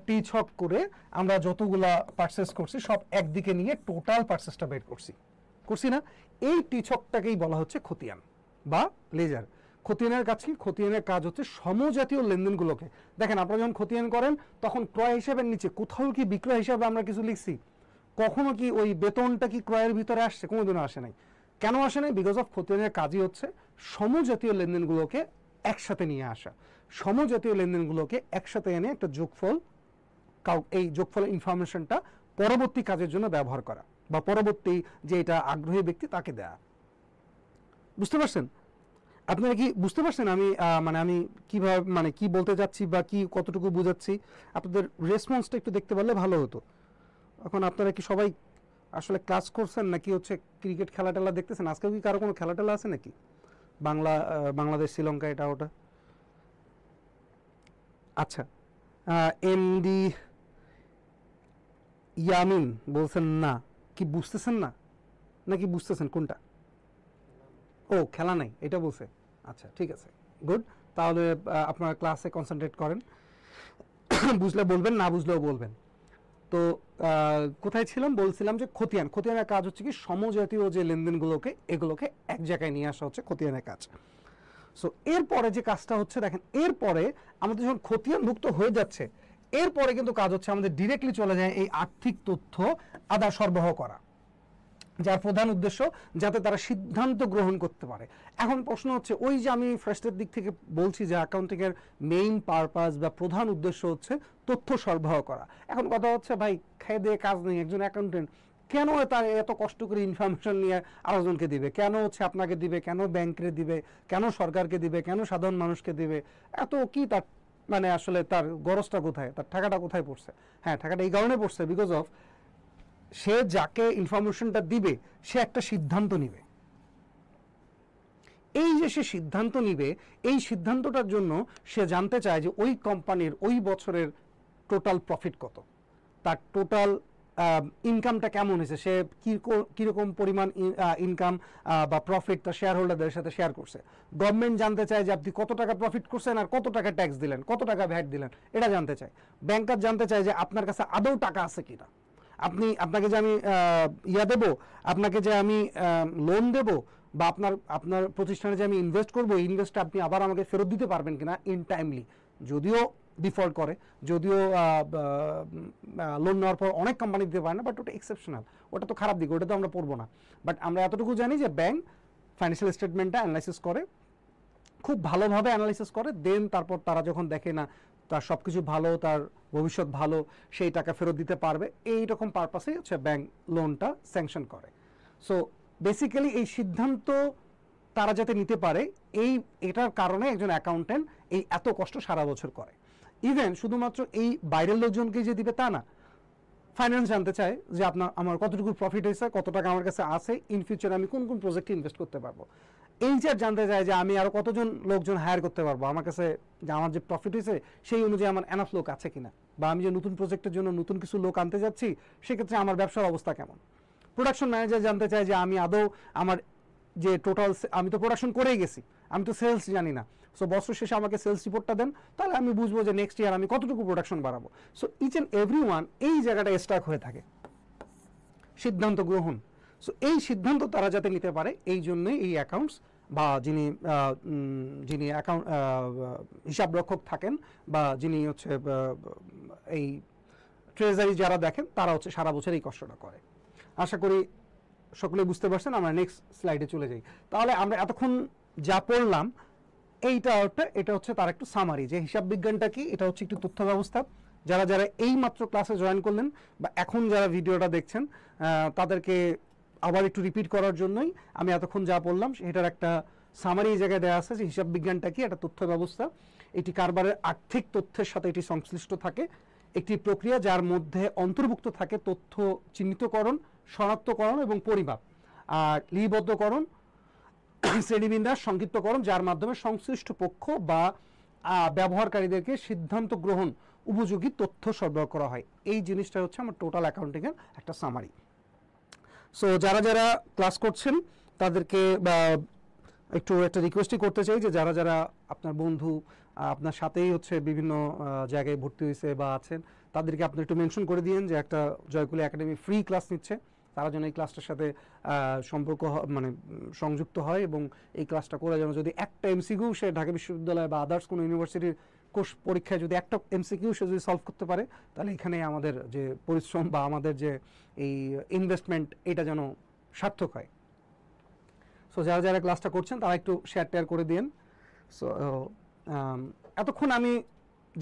টি ছক করে আমরা যতগুলা পারচেস করছি সব একদিকে নিয়ে টোটাল পারচেসটা বের করছি না? এই টি ছকটাকেই বলা হচ্ছে খতিয়ান বা লেজার। খতিয়ানের কাজ কি? খতিয়ানের কাজ হচ্ছে সমজাতীয় লেনদেনগুলোকে, দেখেন আপনারা যখন খতিয়ান করেন তখন ক্রয় হিসাবের নিচে কোথাও কি বিক্রয় হিসাবে আমরা কিছু লিখছি? কখনো কি ওই বেতনটা কি ক্রয়ের ভিতরে আসছে? কোনোদিনও আসে নাই। কেন আসে নাই? বিকজ অফ খতিয়ানের কাজই হচ্ছে সমজাতীয় লেনদেনগুলোকে একসাথে নিয়ে আসা, সমজাতীয় লেনদেনগুলোকে একসাথে এনে একটা যোগফল, এই যোগফলের ইনফরমেশনটা পরবর্তী কাজের জন্য ব্যবহার করা বা পরবর্তী যে এটা আগ্রহী ব্যক্তি তাকে দেয়া। বুঝতে পারছেন? আপনারা কি বুঝতে পারছেন আমি আমি কিভাবে মানে কি বলতে যাচ্ছি বা কি কতটুকু বোঝাচ্ছি? আপনাদের রেসপন্সটা একটু দেখতে পারলে ভালো হতো। এখন আপনারা কি সবাই আসলে ক্লাস করছেন নাকি হচ্ছে ক্রিকেট খেলা টেলা দেখতেছেন? আজকেও কি কারো কোনো খেলা টেলা আছে নাকি? বাংলাদেশ শ্রীলঙ্কা এটা ওটা? আচ্ছা, এমডি ইয়ামিন বলছেন না, কি বুঝতেছেন না নাকি বুঝতেছেন কোনটা? ও খেলা নাই এটা বলছে। আচ্ছা ঠিক আছে, গুড। তাহলে আপনারা ক্লাসে কনসেন্ট্রেট করেন, বুঝলে বলবেন, না বুঝলেও বলবেন। তো কোথায় ছিলাম? বলছিলাম যে খতিয়ানের কাজ হচ্ছে কি সমজাতীয় যে লেনদেনগুলোকে এগুলোকে এক জায়গায় নিয়ে আসা হচ্ছে খতিয়ানের কাজ। সো এরপরে যে কাজটা হচ্ছে দেখেন, এরপরে আমাদের যখন খতিয়ানভুক্ত হয়ে যাচ্ছে এরপরে কিন্তু কাজ হচ্ছে আমাদের ডিরেক্টলি চলে যায় এই আর্থিক তথ্য আদান সরবরাহ করা, যার প্রধান উদ্দেশ্য যাতে তারা সিদ্ধান্ত গ্রহণ করতে পারে। এখন প্রশ্ন হচ্ছে ওই যে আমি ফার্স্টের দিক থেকে বলছি যে অ্যাকাউন্টিংয়ের মেইন পারপাস বা প্রধান উদ্দেশ্য হচ্ছে তথ্য সরবরাহ করা। এখন কথা হচ্ছে ভাই খেয়ে দিয়ে কাজ নেই, একজন অ্যাকাউন্টেন্ট কেন তার এত কষ্ট করে ইনফরমেশন নিয়ে আরেকজনকে দিবে? কেন হচ্ছে আপনাকে দিবে, কেন ব্যাংকে দিবে, কেন সরকারকে দিবে, কেন সাধারণ মানুষকে দিবে? এত কি তার মানে আসলে তার গরজটা কোথায়, তার টাকাটা কোথায় পড়ছে? হ্যাঁ, টাকাটা এই কারণে পড়ছে বিকজ অফ সে যাকে ইনফরমেশনটা দিবে সে একটা সিদ্ধান্ত নিবে। এই যে সে সিদ্ধান্ত নিবে, এই সিদ্ধান্তটার জন্য সে জানতে চায় যে ওই কোম্পানির ওই বছরের টোটাল প্রফিট কত, তার টোটাল ইনকামটা কেমন হয়েছে, সে কীরকম পরিমাণ ইনকাম বা প্রফিট তার শেয়ার হোল্ডারদের সাথে শেয়ার করছে। গভর্নমেন্ট জানতে চায় যে আপনি কত টাকা প্রফিট করছেন আর কত টাকা ট্যাক্স দিলেন, কত টাকা ভ্যাট দিলেন, এটা জানতে চায়। ব্যাংকার জানতে চায় যে আপনার কাছে আদৌ টাকা আছে কিনা, আপনাকে যে আমি দেবো, আপনাকে যে আমি লোন দেব বা আপনার প্রতিষ্ঠানে যে আমি ইনভেস্ট করবো, ইনভেস্টটা আপনি আবার আমাকে ফেরত দিতে পারবেন কিনা ইন টাইমলি। যদিও ডিফল্ট করে, যদিও লোন নেওয়ার পর অনেক কোম্পানি দিতে পারে না, বাট ওটা এক্সেপশনাল, ওটা তো খারাপ দিক, ওটা তো আমরা পড়বো না। বাট আমরা এতটুকু জানি যে ব্যাংক ফাইন্যান্সিয়াল স্টেটমেন্টটা অ্যানালাইসিস করে, খুব ভালোভাবে অ্যানালাইসিস করে, দেন তারপর তারা যখন দেখে না তার সব কিছু ভালো, তার ভবিষ্যৎ ভালো, সেই টাকা ফেরত দিতে পারবে, এইরকম পারপাসেই হচ্ছে ব্যাংক লোনটা স্যাংশন করে। সো বেসিক্যালি এই সিদ্ধান্ত তারা যাতে নিতে পারে, এটার কারণে একজন অ্যাকাউন্টেন্ট এই এত কষ্ট সারা বছর করে। ইভেন শুধুমাত্র এই বাইরের লোকজনকে যে দিবে তা না, ফাইন্যান্স জানতে চায় যে আমার কতটুকু প্রফিট হয়েছে, কত টাকা আমার কাছে আছে, ইন ফিউচারে আমি কোন কোন প্রজেক্টে ইনভেস্ট করতে পারবো। এইচআর জানতে চায় যে আমি আরও কতজন লোকজন হায়ার করতে পারবো, আমার কাছে যে আমার যে প্রফিট হয়েছে সেই অনুযায়ী আমার এনাফ লোক আছে কিনা, বা আমি যে নতুন প্রজেক্টের জন্য নতুন কিছু লোক আনতে যাচ্ছি সেক্ষেত্রে আমার ব্যবসার অবস্থা কেমন। প্রোডাকশন ম্যানেজার জানতে চায় যে আমি আদৌ আমার যে টোটাল, আমি তো প্রোডাকশন করেই গেছি, আমি তো সেলস জানি না, সো বছর শেষে আমাকে সেলস রিপোর্টটা দেন, তাহলে আমি বুঝবো যে নেক্সট ইয়ার আমি কতটুকু প্রোডাকশন বাড়াবো। So each and every one এই জায়গাটা স্টাক হয়ে থাকে সিদ্ধান্ত গ্রহণ। সো এই সিদ্ধান্ত তারা যাতে নিতে পারে, এই জন্যই এই অ্যাকাউন্টস বা যিনি অ্যাকাউন্ট হিসাব রক্ষক থাকেন বা যিনি হচ্ছে এই ট্রেজারি যারা দেখেন, তারা হচ্ছে সারা বছর এই কষ্টটা করে। আশা করি সকলে বুঝতে পারছেন। আমরা নেক্সট স্লাইডে চলে যাই। তাহলে আমরা এতক্ষণ যা পড়লাম এটা হচ্ছে তার একটু সামারি, যে হিসাব বিজ্ঞানটা কি, এটা হচ্ছে একটি তথ্য ব্যবস্থা, যারা যারা এই মাত্র ক্লাসে জয়েন করলেন বা এখন যারা ভিডিওটা দেখছেন তাদেরকে আবার একটু রিপিট করার জন্যই আমি এতক্ষণ যা বললাম সেটার একটা সামারি এই জায়গায় দেওয়া আছে যে হিসাব বিজ্ঞানটা কি, একটা তথ্য ব্যবস্থা, এটি কারবারের আর্থিক তথ্যের সাথে এটি সংশ্লিষ্ট থাকে, একটি প্রক্রিয়া যার মধ্যে অন্তর্ভুক্ত থাকে তথ্য চিহ্নিতকরণ, শনাক্তকরণ এবং পরিমাপ, আর লিপিবদ্ধকরণ, শ্রেণীবিন্যাস, সংক্ষিপ্তকরণ, যার মাধ্যমে সংশ্লিষ্ট পক্ষ বা ব্যবহারকারীদেরকে সিদ্ধান্ত গ্রহণ উপযোগী তথ্য সরবরাহ করা হয়। এই জিনিসটা হচ্ছে আমার টোটাল অ্যাকাউন্টিংয়ের একটা সামারি। সো যারা যারা ক্লাস করছেন তাদেরকে একটু একটা রিকোয়েস্টই করতে চাই যে যারা যারা আপনার বন্ধু আপনার সাথেই হচ্ছে বিভিন্ন জায়গায় ভর্তি হয়েছে বা আছেন, তাদেরকে আপনি একটু মেনশন করে দিয়েন যে একটা জয়কুলি একাডেমি ফ্রি ক্লাস নিচ্ছে, তারা যেন এই ক্লাসটার সাথে সম্পর্ক মানে সংযুক্ত হয় এবং এই ক্লাসটা করে যেন যদি একটা এমসিকিউ সে ঢাকা বিশ্ববিদ্যালয় বা আদার্স কোনো ইউনিভার্সিটির কোর্স পরীক্ষায় যদি একটা এমসিকিউ সে যদি সলভ করতে পারে, তাহলে এখানে আমাদের যে পরিশ্রম বা আমাদের যে এই ইনভেস্টমেন্ট এটা যেন সার্থক হয়। সো যারা যারা ক্লাসটা করছেন তারা একটু শেয়ার টেয়ার করে দিন। সো এতক্ষণ আমি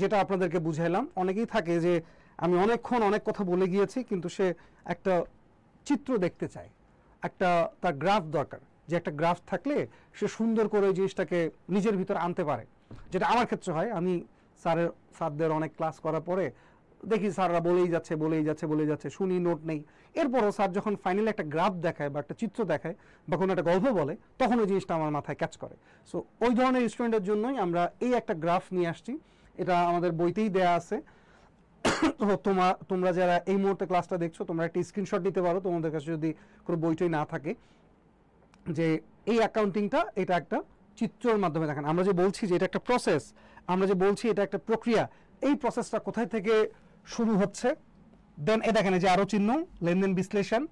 যেটা আপনাদেরকে বুঝাইলাম, অনেকেই থাকে যে আমি অনেকক্ষণ অনেক কথা বলে গিয়েছি কিন্তু সে একটা চিত্র দেখতে চায়, একটা তার গ্রাফ দরকার, যে একটা গ্রাফ থাকলে সে সুন্দর করে ওই জিনিসটাকে নিজের ভিতর আনতে পারে, যেটা আমার ক্ষেত্রে হয়। আমি স্যারদের অনেক ক্লাস করার পরে দেখি স্যাররা বলেই যাচ্ছে, শুনি, নোট নেই, এরপরও স্যার যখন ফাইনালি একটা গ্রাফ দেখায় বা একটা চিত্র দেখায় বা কোনো একটা গল্প বলে, তখন ওই জিনিসটা আমার মাথায় ক্যাচ করে। সো ওই ধরনের স্টুডেন্টের জন্যই আমরা এই একটা গ্রাফ নিয়ে আসছি, এটা আমাদের বইতেই দেয়া আছে। তো তোমরা যারা এই মুহূর্তে ক্লাসটা দেখছো, তোমরা একটা স্ক্রিনশট নিতে পারো তোমাদের কাছে যদি কোনো বইটই না থাকে, যে এই অ্যাকাউন্টিংটা এটা একটা চিত্রের মাধ্যমে দেখেন। আমরা যে বলছি যে এটা একটা প্রসেস, আমরা যে বলছি এটা একটা প্রক্রিয়া, এই প্রসেসটা কোথায় থেকে শুরু হচ্ছে, দেন এ দেখেন যে আরো চিহ্ন, লেনদেন বিশ্লেষণ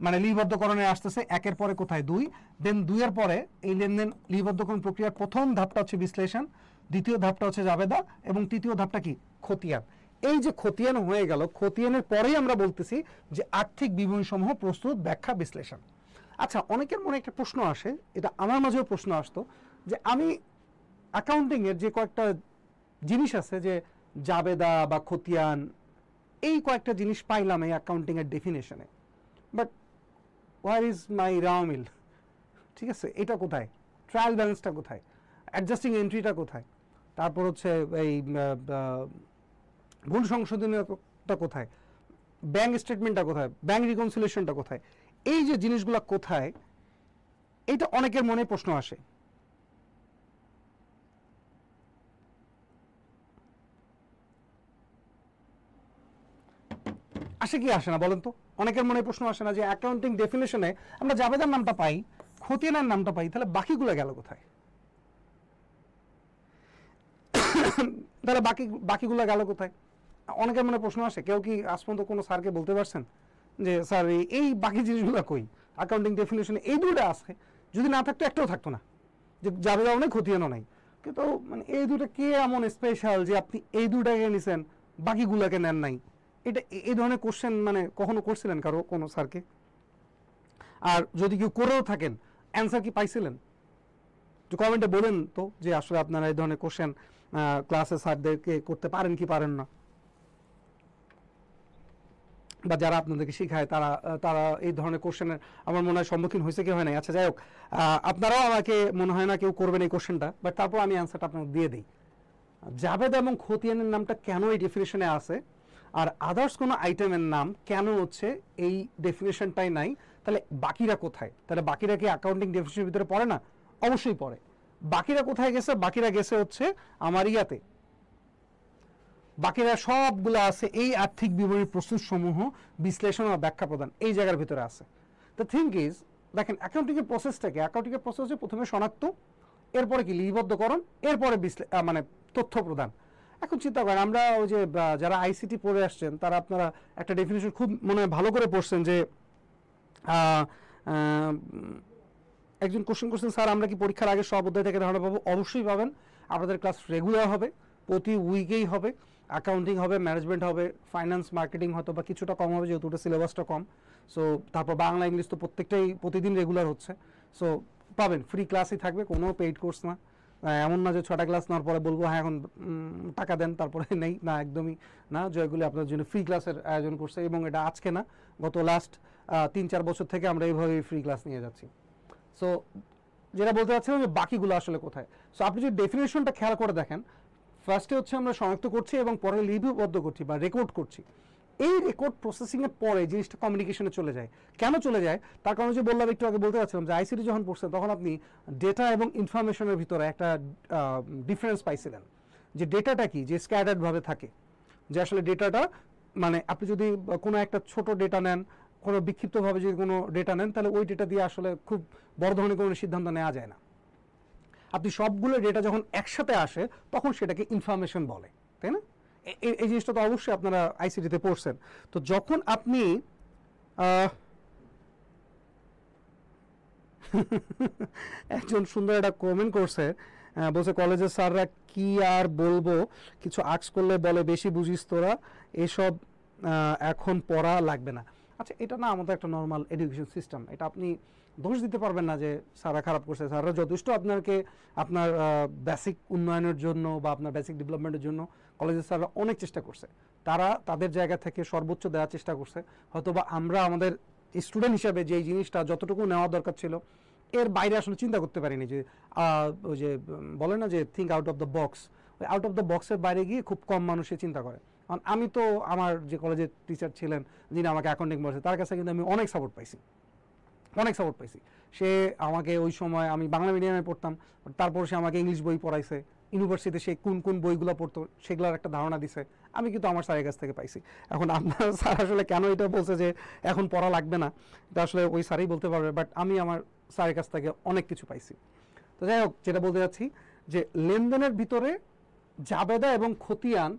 মানে লিপিবদ্ধকরণে আসতেছে, একের পরে কোথায় 2, দেন 2 এর পরে এই লেনদেন লিপিবদ্ধকরণ প্রক্রিয়ার প্রথম ধাপটা হচ্ছে বিশ্লেষণ, দ্বিতীয় ধাপটা হচ্ছে জাবেদা এবং তৃতীয় ধাপটা কি খতিয়ান। এই যে খতিয়ান হয়ে গেল, খতিয়ানের পরেই আমরা বলতেছি যে আর্থিক বিবরণসমূহ প্রস্তুত, ব্যাখ্যা, বিশ্লেষণ। আচ্ছা, অনেকের মনে একটা প্রশ্ন আসে, এটা আমার মাঝেও প্রশ্ন আসতো, যে আমি অ্যাকাউন্টিংয়ের যে কয়েকটা জিনিস আছে, যে জাবেদা বা খতিয়ান, এই কয়েকটা জিনিস পাইলাম এই অ্যাকাউন্টিংয়ের ডেফিনেশনে, বাট হোয়ার ইজ মাই রাওমিল? ঠিক আছে, এটা কোথায়? ট্রায়াল ব্যালেন্সটা কোথায়? অ্যাডজাস্টিং এন্ট্রিটা কোথায়? তারপর হচ্ছে এই ভুল সংশোধনীয়টা কোথায়? ব্যাংক স্টেটমেন্টটা কোথায়? ব্যাংক রিকনসিলিয়েশনটা কোথায়? এই যে জিনিসগুলো কোথায়, এটা অনেকের মনে প্রশ্ন আসে। আসে কি আসে না বলেন তো? অনেকের মনে প্রশ্ন আসে না যে অ্যাকাউন্টিং ডেফিনেশনে আমরা জাবেদার নামটা পাই, খতিয়ানের নামটা পাই, তাহলে বাকিগুলো গেল কোথায়? তাহলে বাকিগুলো গেল কোথায়? অনেকের মনে প্রশ্ন আসে। কেউ কি আজ পর্যন্ত কোনো স্যারকে বলতে পারছেন যে স্যার এই বাকি জিনিসগুলো কই? অ্যাকাউন্টিং ডেফিনেশনে এই দুটো আছে, যদি না থাকতো একটাও থাকতো না, যে জাবেদাও নেই, খতিয়ানও নাই। কিন্তু মানে এই দুটো কে এমন স্পেশাল যে আপনি এই দুটাকে নিছেন, বাকিগুলোকে নেন নাই? এটা এই ধরনের কোশ্চেন মানে কখনো করছিলেন কারো কোনো স্যারকে? আর যদি কেউ করেও থাকেন, অ্যান্সার কি পাইছিলেন? তো কমেন্টে বলেন তো যে আসলে আপনারা এই ধরনের কোশ্চেন ক্লাসে স্যারদেরকে করতে পারেন কি পারেন না, বা যারা আপনাদেরকে শেখায় তারা তারা এই ধরনের কোশ্চেনের আমার মনে হয় সম্মুখীন হয়েছে কি হয় নাই। আচ্ছা, যাই হোক, আপনারাও আমাকে মনে হয় না কেউ করবেন এই কোশ্চেনটা, বাট তারপর আমি অ্যান্সারটা আপনাকে দিয়ে দিই। জাবেদ এবং খতিয়ানের নামটা কেন এই ডেফিনেশনে আছে, আর আদার্স কোনো আইটেমের নাম কেন হচ্ছে এই ডেফিনেশনটাই নাই, তাহলে বাকিরা কোথায়? তাহলে বাকিরা কি অ্যাকাউন্টিং ডেফিনেশনের ভিতরে পড়ে না? অবশ্যই পড়ে। বাকিরা কোথায় গেছে? বাকিরা গেছে হচ্ছে আমার ইয়াতে, বাকিরা সবগুলো আছে এই আর্থিক বিবরণী প্রস্তুত সমূহ, বিশ্লেষণ ও ব্যাখ্যা প্রদান, এই জায়গার ভিতরে আছে। দ্য থিঙ্ক ইজ, দেখেন অ্যাকাউন্টিংয়ের প্রসেসটাকে, অ্যাকাউন্টিংয়ের প্রসেস হচ্ছে প্রথমে শনাক্ত, এরপরে কি লিপিবদ্ধকরণ, এরপরে মানে তথ্য প্রদান। এখন চিন্তা করেন, আমরা ওই যে যারা আইসিটি পড়ে আসছেন তারা আপনারা একটা ডেফিনেশন খুব মনে হয় ভালো করে পড়ছেন, যে একজন কোশ্চেন করছেন, স্যার আমরা কি পরীক্ষার আগে সব অধ্যায় থেকে ধারণা পাবো? অবশ্যই পাবেন। আপনাদের ক্লাস রেগুলার হবে, প্রতি উইকেই হবে। অ্যাকাউন্টিং হবে, ম্যানেজমেন্ট হবে, ফাইন্যান্স মার্কেটিং হয়তো বা কিছুটা কম হবে যেহেতু ওটা সিলেবাসটা কম। সো তারপর বাংলা ইংলিশ তো প্রত্যেকটাই প্রতিদিন রেগুলার হচ্ছে। সো পাবেন, ফ্রি ক্লাসই থাকবে, কোনো পেইড কোর্স না। এমন না যে 6টা ক্লাস নেওয়ার পরে বলবো হ্যাঁ এখন টাকা দেন তারপরে নেই, না একদমই না। জয়গুলি আপনার জন্য ফ্রি ক্লাসের আয়োজন করছে এবং এটা আজকে না, গত লাস্ট 3-4 বছর থেকে আমরা এইভাবেই ফ্রি ক্লাস নিয়ে যাচ্ছি। সো যেটা বলতে চাচ্ছিলাম যে বাকিগুলো আসলে কোথায়। সো আপনি যদি ডেফিনেশনটা খেয়াল করে দেখেন, ফার্স্টে হচ্ছে আমরা শনাক্ত করছি এবং পরে লিপিবদ্ধ করছি বা রেকর্ড করছি। এই রেকর্ড প্রসেসিংয়ের পরে জিনিসটা কমিউনিকেশনে চলে যায়। কেন চলে যায়? তার কারণ যে বললাম, একটু আগে বলতে চাচ্ছিলাম যে আইসিটি যখন পড়ছেন তখন আপনি ডেটা এবং ইনফরমেশনের ভিতরে একটা ডিফারেন্স পাইছিলেন, যে ডেটাটা কি, যে স্ক্যাটার্ডভাবে থাকে, যে আসলে ডেটাটা মানে আপনি যদি কোনো একটা ছোট ডেটা নেন, কোনো বিক্ষিপ্তভাবে যদি কোনো ডেটা নেন, তাহলে ওই ডেটা দিয়ে আসলে খুব বড় ধরনের কোনো সিদ্ধান্ত নেওয়া যায় না। আপনি সবগুলো ডেটা যখন একসাথে আসে তখন সেটাকে ইনফরমেশন বলে, তাই না? এই জিনিসটা তো অবশ্যই আপনারা আইসিটিতে পড়ছেন। তো যখন আপনি একজন সুন্দর একটা কমেন্ট করছে, বলছে কলেজের স্যাররা কি আর বলবো, কিছু আর্টস করলে বলে বেশি বুঝিস তোরা, এসব এখন পড়া লাগবে না। আচ্ছা, এটা না আমাদের একটা নর্মাল এডুকেশন সিস্টেম, এটা আপনি দোষ দিতে পারবেন না যে স্যাররা খারাপ করছে। স্যাররা যথেষ্ট আপনাকে আপনার বেসিক উন্নয়নের জন্য বা আপনার বেসিক ডেভেলপমেন্টের জন্য কলেজের স্যাররা অনেক চেষ্টা করছে, তারা তাদের জায়গা থেকে সর্বোচ্চ দেওয়ার চেষ্টা করছে। হয়তোবা আমরা আমাদের স্টুডেন্ট হিসাবে যে জিনিসটা যতটুকু নেওয়া দরকার ছিল এর বাইরে আসলে চিন্তা করতে পারিনি, যে ওই যে বলে না যে think out of the box, ওই আউট অফ দ্য বক্সের বাইরে গিয়ে খুব কম মানুষে চিন্তা করে। কারণ আমি তো আমার যে কলেজের টিচার ছিলেন যিনি আমাকে অ্যাকাউন্টিং পড়াচ্ছে তার কাছে কিন্তু আমি অনেক সাপোর্ট পাইছি, অনেক সাপোর্ট পাইছি। সে আমাকে ওই সময়, আমি বাংলা মিডিয়ামে পড়তাম, তারপর সে আমাকে ইংলিশ বই পড়াইছে, ইউনিভার্সিটিতে সে কোন কোন বইগুলো পড়তো সেগুলোর একটা ধারণা দিছে, আমি কিন্তু আমার স্যারের কাছ থেকে পাইছি। এখন আপনার স্যার আসলে কেন এটা বলছে যে এখন পড়া লাগবে না, এটা আসলে ওই স্যারই বলতে পারবে, বাট আমি আমার স্যারের কাছ থেকে অনেক কিছু পাইছি। তো যাই হোক, যেটা বলতে যাচ্ছি যে লেনদেনের ভিতরে জাবেদা এবং খতিয়ান,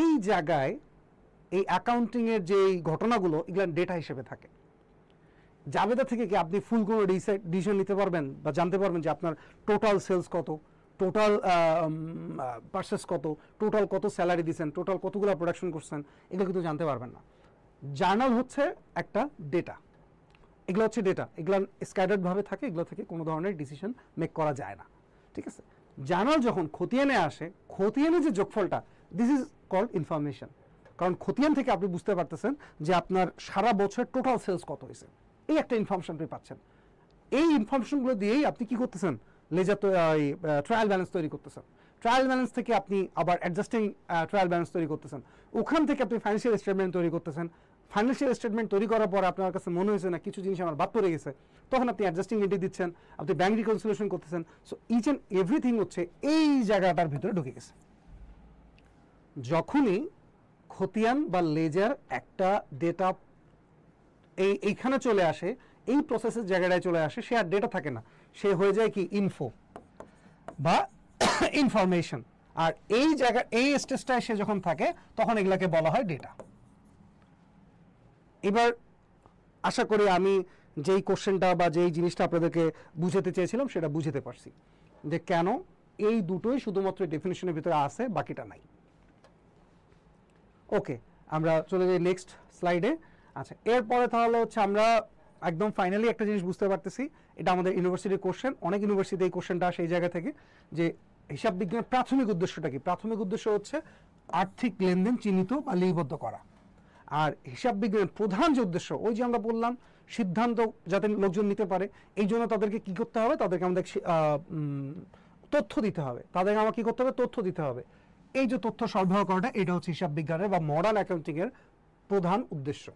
এই জায়গায় এই অ্যাকাউন্টিংয়ের যে ঘটনাগুলো এগুলো ডেটা হিসেবে থাকে। জাবেদা থেকে কি আপনি ফুল কোনো ডিসিশন নিতে পারবেন বা জানতে পারবেন যে আপনার টোটাল সেলস কত, টোটাল পারচেস কত, টোটাল কত স্যালারি দিচ্ছেন, টোটাল কতগুলো প্রোডাকশন করছেন, এগুলো কিন্তু জানতে পারবেন না। জার্নাল হচ্ছে একটা ডেটা, এগুলো হচ্ছে ডেটা, এগুলো স্ক্যাটার্ডভাবে থাকে, এগুলো থেকে কোনো ধরনের ডিসিশন মেক করা যায় না, ঠিক আছে? জার্নাল যখন খতিয়ানে আসে, খতিয়ানে যে যোগফলটা, দিস ইজ কল্ড ইনফরমেশন। কারণ খতিয়ান থেকে আপনি বুঝতে পারতেছেন যে আপনার সারা বছর টোটাল সেলস কত হয়েছে, এই একটা ইনফরমেশন আপনি পাচ্ছেন। এই ইনফরমেশনগুলো দিয়েই আপনি কি করতেছেন, লেজার ট্রায়াল ব্যালেন্স তৈরি করতেছেন। ট্রায়াল ব্যালেন্স থেকে আপনি আবার অ্যাডজাস্টিং ট্রায়াল ব্যালেন্স তৈরি করতেছেন। ওখান থেকে আপনি ফাইন্যান্সিয়াল স্টেটমেন্ট তৈরি করতেছেন। ফাইন্যান্সিয়াল স্টেটমেন্ট তৈরি করার পর আপনার কাছে মনে হয়েছে না কিছু জিনিস আমার বাদ পড়ে গেছে, তখন আপনি অ্যাডজাস্টিং এন্ট্রি দিচ্ছেন, আপনি ব্যাংক রিকনসিলিয়েশন করতেছেন। সো ইচ অ্যান্ড এভরিথিং হচ্ছে এই জায়গাটার ভিতরে ঢুকে গেছে। যখনই খতিয়ান বা লেজার একটা ডেটা এইখানে চলে আসে, এই প্রসেসের জায়গাটায় চলে আসে, সে আর ডেটা থাকে না, সে হয়ে যায় কি ইনফো বা ইনফরমেশন। আর এই জায়গা, এই স্টেজটায় সে যখন থাকে তখন এগুলাকে বলা হয় ডেটা। এবার আশা করি আমি যেই কোশ্চেনটা বা যেই জিনিসটা আপনাদেরকে বুঝাতে চেয়েছিলাম সেটা বুঝাতে পারছি, যে কেন এই দুটোই শুধুমাত্র ডেফিনিশনের ভিতরে আছে, বাকিটা নাই। ওকে, আমরা চলে যাই নেক্সট স্লাইডে। আচ্ছা, এরপরে তাহলে হচ্ছে আমরা একদম ফাইনালি একটা জিনিস বুঝতে পারতেছি, এটা আমাদের ইউনিভার্সিটির কোশ্চেন, অনেক ইউনিভার্সিটি এই কোশ্চেনটা আসে এই জায়গা থেকে, যে হিসাব বিজ্ঞানের প্রাথমিক উদ্দেশ্যটা কি। প্রাথমিক উদ্দেশ্য হচ্ছে আর্থিক লেনদেন চিহ্নিত বা লিপিবদ্ধ করা। আর হিসাব বিজ্ঞানের প্রধান যে উদ্দেশ্য, ওই যে আমরা বললাম সিদ্ধান্ত যাতে লোকজন নিতে পারে, এই জন্য তাদেরকে কি করতে হবে, তাদেরকে আমাদের তথ্য দিতে হবে, তাদেরকে আমার কি করতে হবে, তথ্য দিতে হবে। এই যে তথ্য সরবরাহ করাটা, এটা হচ্ছে হিসাব বিজ্ঞানের বা মডার্ন অ্যাকাউন্টিংয়ের প্রধান উদ্দেশ্য,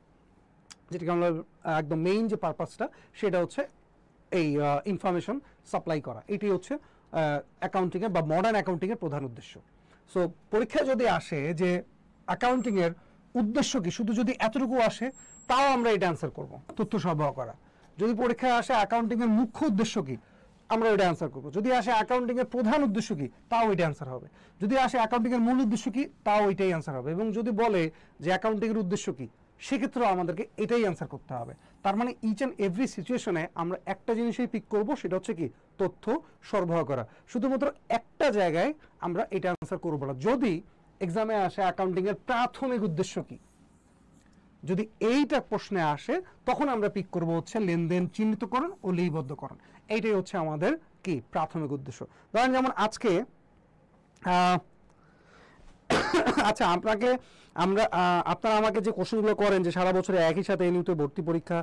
যেটাকে আমরা একদম মেইন যে পারপাসটা সেটা হচ্ছে এই ইনফরমেশন সাপ্লাই করা। এটি হচ্ছে অ্যাকাউন্টিংয়ের বা মডার্ন অ্যাকাউন্টিংয়ের প্রধান উদ্দেশ্য। সো পরীক্ষায় যদি আসে যে অ্যাকাউন্টিংয়ের উদ্দেশ্য কি, শুধু যদি এতটুকু আসে তাও আমরা এটা অ্যান্সার করব, তথ্য সরবরাহ করা। যদি পরীক্ষায় আসে অ্যাকাউন্টিংয়ের মুখ্য উদ্দেশ্য কি, আমরা ওইটা অ্যান্সার করবো। যদি আসে অ্যাকাউন্টিংয়ের প্রধান উদ্দেশ্য কি, তাও ওইটা অ্যান্সার হবে। যদি আসে অ্যাকাউন্টিংয়ের মূল উদ্দেশ্য কি, তাও ওইটাই অ্যান্সার হবে। এবং যদি বলে যে অ্যাকাউন্টিংয়ের উদ্দেশ্য কি, সেক্ষেত্রেও আমাদেরকে এটাই অ্যান্সার করতে হবে। তার মানে ইচ অ্যান্ড এভরি সিচুয়েশনে আমরা একটা জিনিসই পিক করব, সেটা হচ্ছে কি, তথ্য সরবরাহ করা। শুধুমাত্র একটা জায়গায় আমরা এটা অ্যান্সার করবো না। যদি এক্সামে আসে অ্যাকাউন্টিংয়ের প্রাথমিক উদ্দেশ্য কি, যদি এইটা প্রশ্নে আসে তখন আমরা পিক করব হচ্ছে লেনদেন চিহ্নিতকরণ ও লিপিবদ্ধকরণ। এইটাই হচ্ছে আমাদের কি প্রাথমিক উদ্দেশ্য। ধরেন যেমন আজকে আচ্ছা আপনারা আমাকে যে কোশ্চেনগুলো করেন যে সারা বছরে একই সাথে এমনিতে ভর্তি পরীক্ষা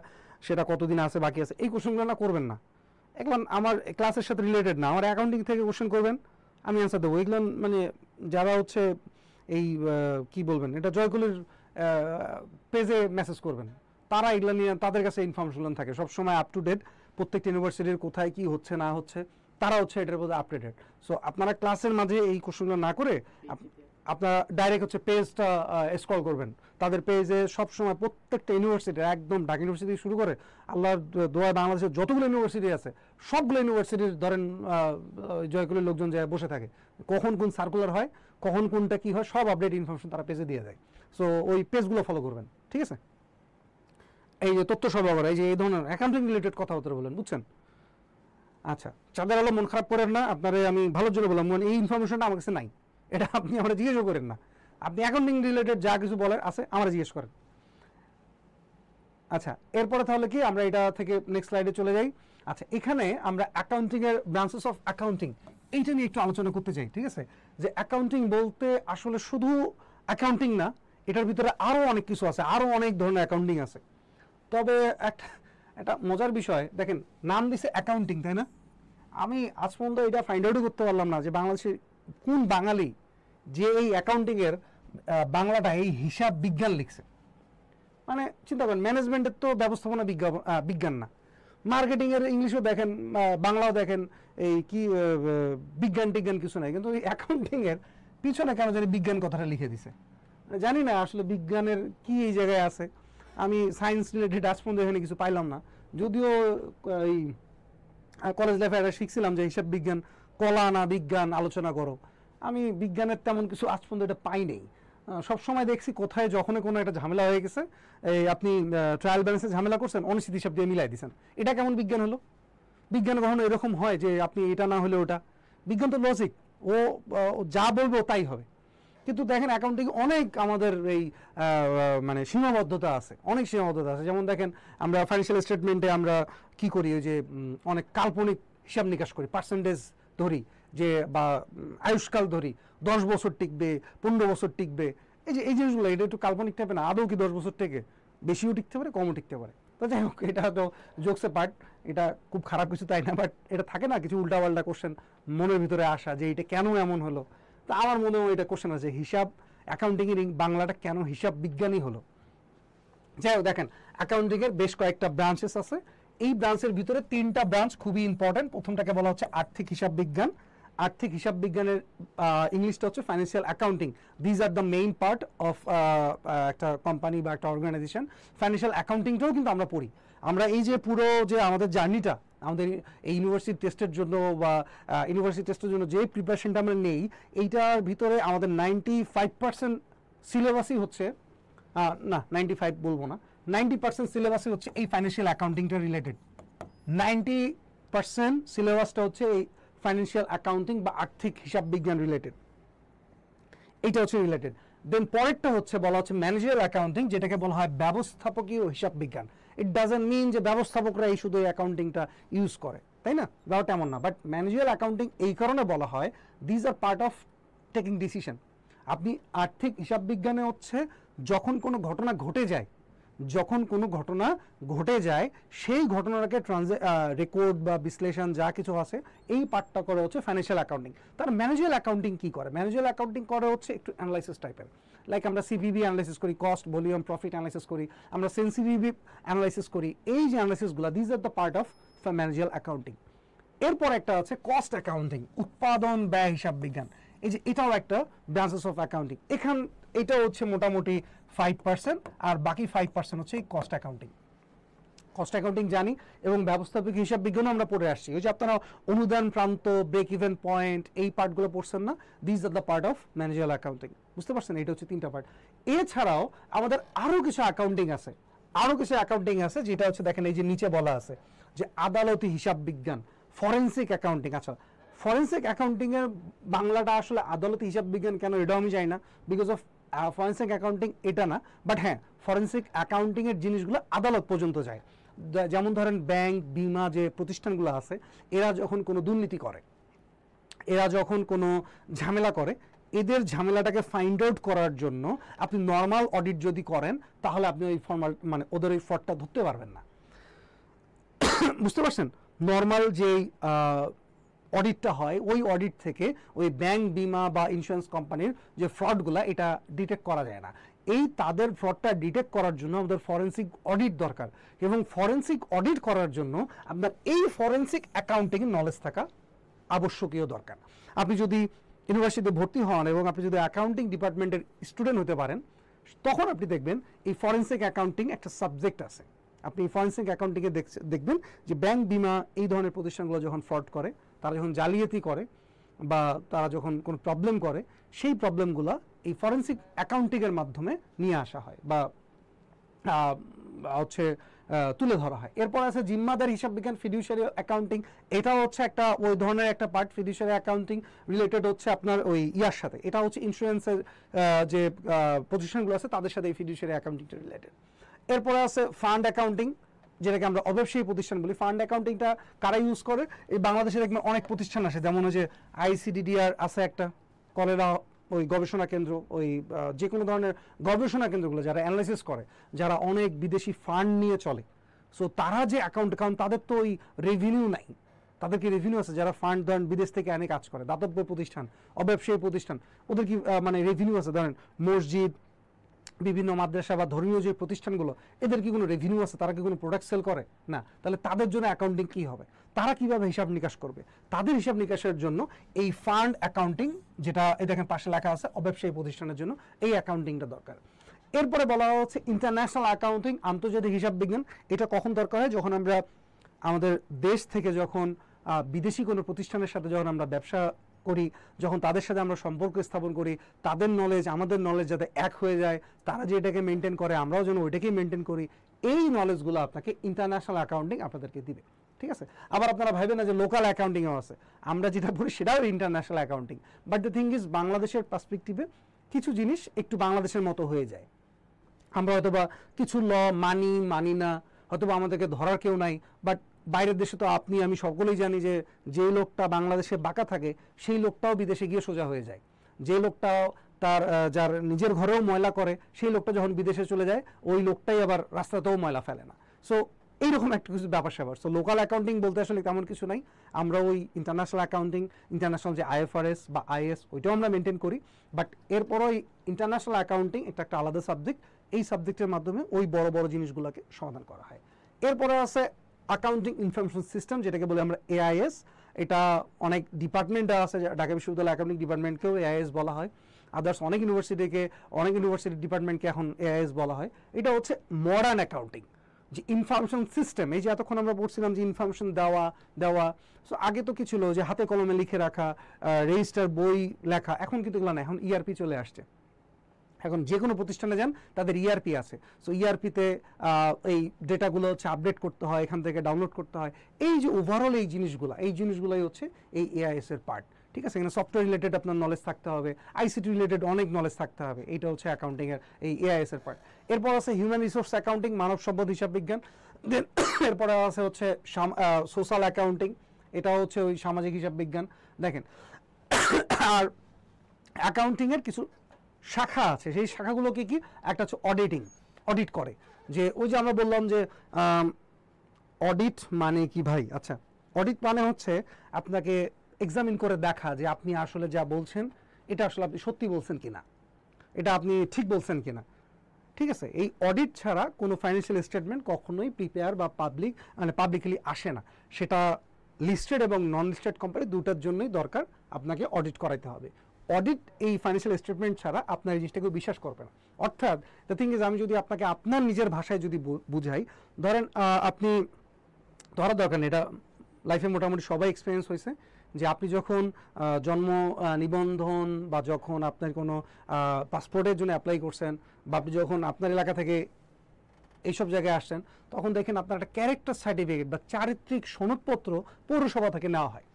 সেটা কতদিন আছে বাকি আছে, এই কোশ্চেনগুলো না করবেন না। এগুলো আমার ক্লাসের সাথে রিলেটেড না। আমার অ্যাকাউন্টিং থেকে কোশ্চেন করবেন, আমি অ্যান্সার দেবো। এগুলো মানে যারা হচ্ছে এই কি বলবেন এটা জয়কুলের পেজে মেসেজ করবেন, তারা এগুলো নিয়ে তাদের কাছে ইনফরমেশন থাকে সবসময় আপ টু ডেট, প্রত্যেকটা ইউনিভার্সিটির কোথায় কি হচ্ছে না হচ্ছে তারা হচ্ছে এটার মধ্যে আপডেটেড। সো আপনারা ক্লাসের মাঝে এই কোশ্চেনগুলো না করে আপনারা ডাইরেক্ট হচ্ছে পেজটা স্ক্রল করবেন। তাদের পেজে সবসময় প্রত্যেকটা ইউনিভার্সিটির একদম ঢাকা ইউনিভার্সিটি শুরু করে আল্লাহর দোয়া বাংলাদেশের যতগুলো ইউনিভার্সিটি আছে সবগুলো ইউনিভার্সিটির ধরেন জয়কুলের লোকজন যায় বসে থাকে, কখন কোন সার্কুলার হয়, কখন কোনটা কি হয়, সব আপডেট ইনফরমেশন তারা পেজে দিয়ে দেয়। সো ওই পেজগুলো ফলো করবেন, ঠিক আছে? এই যে তথ্য সরবরাহ, এই যে এই ধরনের অ্যাকাউন্টিং রিলেটেড কথাবার্তা বলেন, বুঝছেন? আচ্ছা, চাঁদের আলো মন খারাপ করেন না, আপনারে আমি ভালোর জন্য বললাম, এই ইনফরমেশনটা আমার কাছে নাই, এটা আপনি আমরা জিজ্ঞেসও করেন না। আপনি অ্যাকাউন্টিং রিলেটেড যা কিছু বলার আছে আমরা জিজ্ঞেস করেন। আচ্ছা, এরপরে তাহলে কি আমরা এটা থেকে নেক্সট স্লাইডে চলে যাই। আচ্ছা, এখানে আমরা অ্যাকাউন্টিং এর ব্রাঞ্চেস অফ অ্যাকাউন্টিং এইটা নিয়ে একটু আলোচনা করতে চাই, ঠিক আছে? যে অ্যাকাউন্টিং বলতে আসলে শুধু অ্যাকাউন্টিং না, এটার ভিতরে আরও অনেক কিছু আছে, আরও অনেক ধরনের অ্যাকাউন্টিং আছে। তবে একটা মজার বিষয় দেখেন, নাম দিছে অ্যাকাউন্টিং, তাই না? আমি আজ পর্যন্ত এটা ফাইন্ড আউটও করতে পারলাম না যে বাংলাদেশের কোন বাঙালি যে এই অ্যাকাউন্টিংয়ের বাংলাটা এই হিসাব বিজ্ঞান লিখছে। মানে চিন্তা করেন, ম্যানেজমেন্টের তো ব্যবস্থাপনা বিজ্ঞান না, মার্কেটিংয়ের ইংলিশও দেখেন, বাংলাও দেখেন, এই কি বিজ্ঞান টিজ্ঞান কিছু নাই, কিন্তু এই অ্যাকাউন্টিংয়ের পিছনে কেন জানি বিজ্ঞান কথাটা লিখে দিছে। জানি না আসলে বিজ্ঞানের কি এই জায়গায় আছে। আমি সায়েন্স রিলেটেড আজ পর্যন্ত এখানে কিছু পাইলাম না, যদিও এই কলেজ লাইফে একটা শিখছিলাম যে হিসাব বিজ্ঞান কলা না বিজ্ঞান আলোচনা করো। আমি বিজ্ঞানের তেমন কিছু আজ পর্যন্ত এটা পাই নেই। সবসময় দেখছি কোথায় যখন কোনো একটা ঝামেলা হয়ে গেছে, এই আপনি ট্রায়াল ব্যালেন্সে ঝামেলা করছেন, অনিশ্চিত হিসাব দিয়ে মিলাই দিচ্ছেন, এটা কেমন বিজ্ঞান হলো? বিজ্ঞান কখনো এরকম হয় যে আপনি এটা না হলে ওটা? বিজ্ঞান তো লজিক, ও যা বলবো তাই হবে। কিন্তু দেখেন অ্যাকাউন্টিং অনেক আমাদের এই মানে সীমাবদ্ধতা আছে, অনেক সীমাবদ্ধতা আছে। যেমন দেখেন আমরা ফাইন্যান্সিয়াল স্টেটমেন্টে আমরা কি করি, ওই যে অনেক কাল্পনিক হিসাব নিকাশ করি, পার্সেন্টেজ ধরি, যে বা আয়ুষ্কাল ধরি, 10 বছর টিকবে, 15 বছর টিকবে, এই জিনিসগুলো এটা একটু কাল্পনিক টাইপের না। আদৌ কি 10 বছর টেকে? বেশিও টিকতে পারে, কমও টিকতে পারে। তো যাই হোক, এটা তো জোকসে পার্ট, এটা খুব খারাপ কিছু তাই না, বাট এটা থাকে না কিছু উল্টাপাল্টা কোশ্চেন মনের ভিতরে আসা যে এটা কেন এমন হলো। তা আমার মনে হয় এটা কোশ্চেন আছে, হিসাব অ্যাকাউন্টিংয়ের বাংলাটা কেন হিসাব বিজ্ঞানী হলো। যাই হোক, দেখেন অ্যাকাউন্টিংয়ের বেশ কয়েকটা ব্রাঞ্চেস আছে। এই ব্রাঞ্চের ভিতরে 3টা ব্রাঞ্চ খুবই ইম্পর্টেন্ট। প্রথমটাকে বলা হচ্ছে আর্থিক হিসাব বিজ্ঞান। আর্থিক হিসাব বিজ্ঞানের ইংলিশটা হচ্ছে financial accounting. These are the main part of একটা কোম্পানি বা একটা অর্গানাইজেশন। ফাইন্যান্সিয়াল অ্যাকাউন্টিংটাও কিন্তু আমরা পড়ি। আমরা এই যে পুরো যে আমাদের জার্নিটা, আমাদের এই ইউনিভার্সিটি টেস্টের জন্য বা ইউনিভার্সিটি টেস্টের জন্য যে প্রিপারেশনটা আমরা নেই, এইটার ভিতরে আমাদের 95% সিলেবাসই হচ্ছে, না 95 বলবো না, 90% সিলেবাসই হচ্ছে এই ফাইন্যান্সিয়াল অ্যাকাউন্টিংটা রিলেটেড। 90% সিলেবাসটা হচ্ছে এই ফাইন্যান্সিয়াল অ্যাকাউন্টিং বা আর্থিক হিসাব বিজ্ঞান রিলেটেড, এইটা হচ্ছে রিলেটেড। দেন পরেরটা হচ্ছে বলা হচ্ছে ম্যানেজারিয়াল অ্যাকাউন্টিং, যেটাকে বলা হয় ব্যবস্থাপকীয় হিসাব বিজ্ঞান। ইট ডাজন্ট মিন যে ব্যবস্থাপকরা এই শুধু অ্যাকাউন্টিংটা ইউজ করে, তাই না? ব্যাপারটা এমন না। বাট ম্যানেজারিয়াল অ্যাকাউন্টিং এই কারণে বলা হয়, these are part of taking decision. আপনি আর্থিক হিসাব বিজ্ঞানে হচ্ছে যখন কোনো ঘটনা ঘটে যায়, সেই ঘটনাটাকে রেকর্ড বা বিশ্লেষণ যা কিছু আছে এই পার্টটা করে হচ্ছে ফাইন্যান্সিয়াল অ্যাকাউন্টিং। তার ম্যানেজারিয়াল অ্যাকাউন্টিং কি করে? ম্যানেজারিয়াল অ্যাকাউন্টিং করে হচ্ছে একটু অ্যানালাইসিস টাইপের, লাইক আমরা সিপিবি অ্যানালাইসিস করি, কস্ট ভলিউম প্রফিট অ্যানালাইসিস করি, আমরা সেন্সিটিভিটি অ্যানালাইসিস করি। এই যে অ্যানালাইসিসগুলো, these are the part of managerial accounting. এরপর একটা আছে কস্ট অ্যাকাউন্টিং, উৎপাদন ব্যয় হিসাব বিজ্ঞান। এই যে এটাও একটা ব্রাঞ্চেস অফ অ্যাকাউন্টিং। এটা হচ্ছে মোটামুটি 5%, আর বাকি 5% হচ্ছে এই কস্ট অ্যাকাউন্টিং। কস্ট অ্যাকাউন্টিং জানি, এবং ব্যবস্থাপক হিসাব বিজ্ঞানও আমরা পড়ে আসছি। ওই যে আপনারা অনুদান প্রান্ত, ব্রেক ইভেন পয়েন্ট, এই পার্টগুলো পড়ছেন না? These are the part of managerial accounting. বুঝতে পারছেন? এটা হচ্ছে 3টা পার্ট। এছাড়াও আমাদের আরও কিছু অ্যাকাউন্টিং আছে, যেটা হচ্ছে দেখেন এই যে নিচে বলা আছে যে আদালতি হিসাব বিজ্ঞান, ফরেন্সিক অ্যাকাউন্টিং। আচ্ছা, ফরেন্সিক অ্যাকাউন্টিংয়ের বাংলাটা আসলে আদালতি হিসাব বিজ্ঞান কেন, এটাও আমি জানি না। বিকজ অফ ফরেন্সিক অ্যাকাউন্টিং এটা না, বাট হ্যাঁ ফরেন্সিক অ্যাকাউন্টিংয়ের জিনিসগুলো আদালত পর্যন্ত যায়। যেমন ধরেন ব্যাংক, বিমা যে প্রতিষ্ঠানগুলো আছে, এরা যখন কোনো দুর্নীতি করে, এরা যখন কোনো ঝামেলা করে, এদের ঝামেলাটাকে ফাইন্ড আউট করার জন্য আপনি নর্মাল অডিট যদি করেন তাহলে আপনি ওই ফর্মাল মানে ওদের ওই ফ্রডটা ধরতে পারবেন না। বুঝতে পারছেন? নর্মাল যেই অডিটটা হয় ওই অডিট থেকে ওই ব্যাংক, বিমা বা ইন্স্যুরেন্স কোম্পানির যে ফ্রডগুলা এটা ডিটেক্ট করা যায় না। এই তাদের ফ্রডটা ডিটেক্ট করার জন্য আমাদের ফরেন্সিক অডিট দরকার, এবং ফরেন্সিক অডিট করার জন্য আপনার এই ফরেন্সিক অ্যাকাউন্টিং নলেজ থাকা আবশ্যকীয় দরকার। আপনি যদি ইউনিভার্সিটিতে ভর্তি হন এবং আপনি যদি অ্যাকাউন্টিং ডিপার্টমেন্টের স্টুডেন্ট হতে পারেন, তখন আপনি দেখবেন এই ফরেন্সিক অ্যাকাউন্টিং একটা সাবজেক্ট আছে। আপনি ফরেন্সিক অ্যাকাউন্টিংয়ে দেখবেন যে ব্যাংক, বিমা এই ধরনের প্রতিষ্ঠানগুলো যখন ফ্রড করে, তারা যখন জালিয়াতি করে বা তারা যখন কোনো প্রবলেম করে, সেই প্রবলেমগুলো এই ফরেন্সিক অ্যাকাউন্টিংয়ের মাধ্যমে নিয়ে আসা হয় বা হচ্ছে তুলে ধরা হয়। এরপর আছে জিম্মাদার হিসাব বিজ্ঞান, ফিডিউশিয়ারি অ্যাকাউন্টিং। এটাও হচ্ছে একটা ওই ধরনের একটা পার্ট। ফিডিউশিয়ারি অ্যাকাউন্টিং রিলেটেড হচ্ছে আপনার ওই ইয়ার সাথে, এটা হচ্ছে ইন্স্যুরেন্সের যে প্রতিষ্ঠানগুলো আছে তাদের সাথে এই ফিডিউশিয়ারি অ্যাকাউন্টিংটা রিলেটেড। এরপরে আছে ফান্ড অ্যাকাউন্টিং, যেটাকে আমরা অব্যবসায়ী প্রতিষ্ঠান বলি। ফান্ড অ্যাকাউন্টিংটা কারা ইউজ করে? এই বাংলাদেশে দেখবেন অনেক প্রতিষ্ঠান আছে, যেমন ওই যে ICDDR আছে একটা, কলেরা ওই গবেষণা কেন্দ্র, ওই যে কোনো ধরনের গবেষণা কেন্দ্রগুলো যারা অ্যানালাইসিস করে, যারা অনেক বিদেশি ফান্ড নিয়ে চলে, সো তারা যে অ্যাকাউন্ট তাদের তো ওই রেভিনিউ নাই, তাদেরকে রেভিনিউ আছে। যারা ফান্ড ধরেন বিদেশ থেকে এনে কাজ করে, দাতব্য প্রতিষ্ঠান, অব্যবসায়ী প্রতিষ্ঠান, ওদের কি মানে রেভিনিউ আছে? ধরেন মসজিদ, বিভিন্ন মাদ্রাসা বা ধর্মীয় যে প্রতিষ্ঠানগুলো, এদের কি কোনো রেভিনিউ আছে? তারা কি কোনো প্রোডাক্ট সেল করে? না। তাহলে তাদের জন্য অ্যাকাউন্টিং কি হবে? তারা কিভাবে হিসাব নিকাশ করবে? তাদের হিসাব নিকাশের জন্য এই ফান্ড অ্যাকাউন্টিং, যেটা এই দেখেন পাশে লেখা আছে অব্যবসায়ী প্রতিষ্ঠানের জন্য, এই অ্যাকাউন্টিংটা দরকার। এরপরে বলা হচ্ছে ইন্টারন্যাশনাল অ্যাকাউন্টিং, আন্তর্জাতিক হিসাব বিজ্ঞান। এটা কখন দরকার হয়? যখন আমরা আমাদের দেশ থেকে যখন বিদেশি কোনো প্রতিষ্ঠানের সাথে যখন আমরা ব্যবসা করি, যখন তাদের সাথে আমরা সম্পর্ক স্থাপন করি, তাদের নলেজ আমাদের নলেজ যাতে এক হয়ে যায়, তারা যে এটাকে মেনটেন করে আমরাও যেন ওইটাকেই মেনটেন করি, এই নলেজগুলো আপনাকে ইন্টারন্যাশনাল অ্যাকাউন্টিং আপনাদেরকে দিবে। ঠিক আছে? আবার আপনারা ভাবেন না যে লোকাল অ্যাকাউন্টিংও আছে, আমরা যেটা বলি সেটাও international accounting. But the thing is, বাংলাদেশের পার্সপেক্টিভে কিছু জিনিস একটু বাংলাদেশের মতো হয়ে যায়। আমরা হয়তোবা কিছু মানি না, হয়তোবা আমাদেরকে ধরার কেউ নাই, বাট বাইরের দেশে তো আপনি আমি সকলেই জানি যে যে লোকটা বাংলাদেশে বাঁকা থাকে সেই লোকটাও বিদেশে গিয়ে সোজা হয়ে যায়। যে লোকটাও যার নিজের ঘরেও ময়লা করে, সেই লোকটা যখন বিদেশে চলে যায় ওই লোকটাই আবার রাস্তাতেও ময়লা ফেলে না। সো এইরকম একটা কিছু ব্যাপার স্যাপার। সো লোকাল অ্যাকাউন্টিং বলতে আসলে তেমন কিছু নাই। আমরা ওই ইন্টারন্যাশনাল অ্যাকাউন্টিং, ইন্টারন্যাশনাল যে IFRS বা IS, ওইটাও আমরা মেনটেন করি। বাট এরপরও এই ইন্টারন্যাশনাল অ্যাকাউন্টিং এটা একটা আলাদা সাবজেক্ট। এই সাবজেক্টের মাধ্যমে ওই বড় বড় জিনিসগুলোকে সমাধান করা হয়। এরপরে আছে অ্যাকাউন্টিং ইনফরমেশন সিস্টেম, যেটাকে বলে আমরা AIS। এটা অনেক ডিপার্টমেন্ট আছে, ঢাকা বিশ্ববিদ্যালয় অ্যাকাউন্টিং ডিপার্টমেন্টকেও AIS বলা হয়। আদার্স অনেক ইউনিভার্সিটি ডিপার্টমেন্টকে এখন AIS বলা হয়। এটা হচ্ছে মডার্ন অ্যাকাউন্টিং, যে ইনফরমেশন সিস্টেম। এই যে এতক্ষণ আমরা বলছিলাম যে ইনফরমেশন দেওয়া, সো আগে তো কি ছিল যে হাতে কলমে লিখে রাখা, রেজিস্টার বই লেখা, এখন কিন্তু এগুলো না, এখন ERP চলে আসছে। এখন যে কোনো প্রতিষ্ঠানে যান তাদের ERP আছে। সো ERPতে এই ডেটাগুলো হচ্ছে আপডেট করতে হয়, এখান থেকে ডাউনলোড করতে হয়। এই যে ওভারঅল এই জিনিসগুলোই হচ্ছে এই AIS এর পার্ট। ঠিক আছে? এখানে সফটওয়্যার রিলেটেড আপনার নলেজ থাকতে হবে, ICT রিলেটেড অনেক নলেজ থাকতে হবে। এইটা হচ্ছে অ্যাকাউন্টিংয়ের এই AIS এর পার্ট। এরপর আছে হিউম্যান রিসোর্স অ্যাকাউন্টিং, মানব সম্পদ হিসাব বিজ্ঞান। দেন এরপরে আছে হচ্ছে সোশ্যাল অ্যাকাউন্টিং, এটা হচ্ছে ওই সামাজিক হিসাব বিজ্ঞান। দেখেন, আর অ্যাকাউন্টিংয়ের কিছু শাখা আছে, সেই শাখাগুলোকে কি, একটা হচ্ছে অডিট করে। যে ওই যে আমরা বললাম যে অডিট মানে কি ভাই? আচ্ছা, অডিট মানে হচ্ছে আপনাকে এক্সামিন করে দেখা যে আপনি আসলে যা বলছেন এটা আসলে আপনি সত্যি বলছেন কিনা, এটা আপনি ঠিক বলছেন কিনা। ঠিক আছে? এই অডিট ছাড়া কোনো ফাইন্যান্সিয়াল স্টেটমেন্ট কখনোই প্রিপেয়ার বা পাবলিকলি আসে না। সেটা লিস্টেড এবং নন লিস্টেড কোম্পানি দুটার জন্যই দরকার, আপনাকে অডিট করাইতে হবে। অডিট এই ফাইন্যান্সিয়াল স্টেটমেন্ট ছাড়া আপনার এই জিনিসটাকে বিশ্বাস করবে না। অর্থাৎ দ্য থিং ইজ, আমি যদি আপনাকে আপনার নিজের ভাষায় যদি বুঝাই, ধরেন আপনি, ধরার দরকার নেই, এটা লাইফে মোটামুটি সবাই এক্সপিরিয়েন্স হয়েছে, যে আপনি যখন জন্ম নিবন্ধন বা যখন আপনার কোনো পাসপোর্টের জন্য অ্যাপ্লাই করছেন, বা আপনি যখন আপনার এলাকা থেকে এইসব জায়গায় আসছেন, তখন দেখেন আপনার একটা ক্যারেক্টার সার্টিফিকেট বা চারিত্রিক সনদপত্র পৌরসভা থেকে নেওয়া হয়।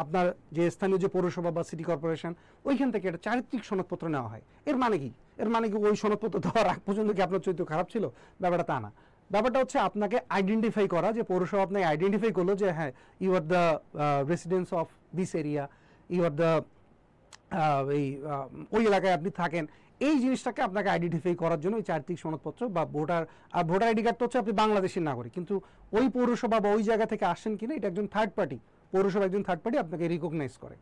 আপনার যে স্থানীয় যে পৌরসভা বা সিটি কর্পোরেশন ওইখান থেকে একটা চারিত্রিক সনদপত্র নেওয়া হয়। এর মানে কি? এর মানে কি ওই সনদপত্র দেওয়ার আগ পর্যন্ত কি আপনার চরিত্র খারাপ ছিল? ব্যাপারটা তা না। ব্যাপারটা হচ্ছে আপনাকে আইডেন্টিফাই করা, যে পৌরসভা আপনাকে আইডেন্টিফাই করলো যে হ্যাঁ you are the residence of this area, you are the ওই এলাকায় আপনি থাকেন, এই জিনিসটাকে আপনাকে আইডেন্টিফাই করার জন্য ওই চারিত্রিক সনদপত্র বা ভোটার আইডি কার্ড তো হচ্ছে আপনি বাংলাদেশের নাগরিক, কিন্তু ওই পৌরসভা বা ওই জায়গা থেকে আসেন কিনা এটা একজন থার্ড পার্টি, পৌরসভা একজন থার্ড পার্টি আপনাকে রিকগনাইজ করে।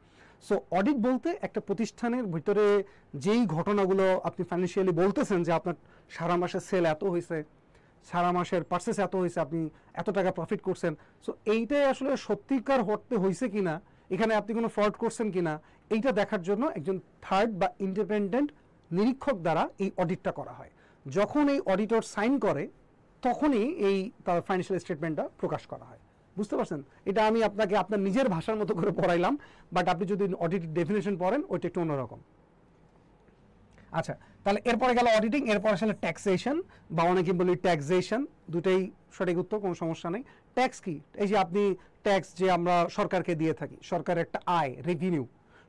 সো অডিট বলতে একটা প্রতিষ্ঠানের ভিতরে যেই ঘটনাগুলো আপনি ফাইন্যান্সিয়ালি বলতেছেন যে আপনার সারা মাসের সেল এত হয়েছে, সারা মাসের পার্সেস এত হয়েছে, আপনি এত টাকা প্রফিট করছেন, সো এইটাই আসলে সত্যিকার হতে হয়েছে কিনা, এখানে আপনি কোনো ফ্রড করছেন কিনা, এইটা দেখার জন্য একজন থার্ড বা ইন্ডিপেন্ডেন্ট নিরীক্ষক দ্বারা এই অডিটটা করা হয়। যখন এই অডিটর সাইন করে তখনই এই তার ফাইন্যান্সিয়াল স্টেটমেন্টটা প্রকাশ করা হয়। বুঝতে পারছেন? এটা আমি আপনাকে আপনার নিজের ভাষার মতো করে পড়াইলাম, বাট আপনি যদি অডিট ডেফিনেশন পড়েন ওইটা একটু অন্যরকম। আচ্ছা, তাহলে এরপরে গেল অডিটিং, এরপরে আসলে ট্যাক্সেশন বা অনেকে বলি ট্যাক্সেশন, দুটাই সঠিক উত্তর, কোনো সমস্যা নেই। ট্যাক্স কি? এই যে আপনি ট্যাক্স যে আমরা সরকারকে দিয়ে থাকি, সরকারের একটা আয়, রেভিনিউ,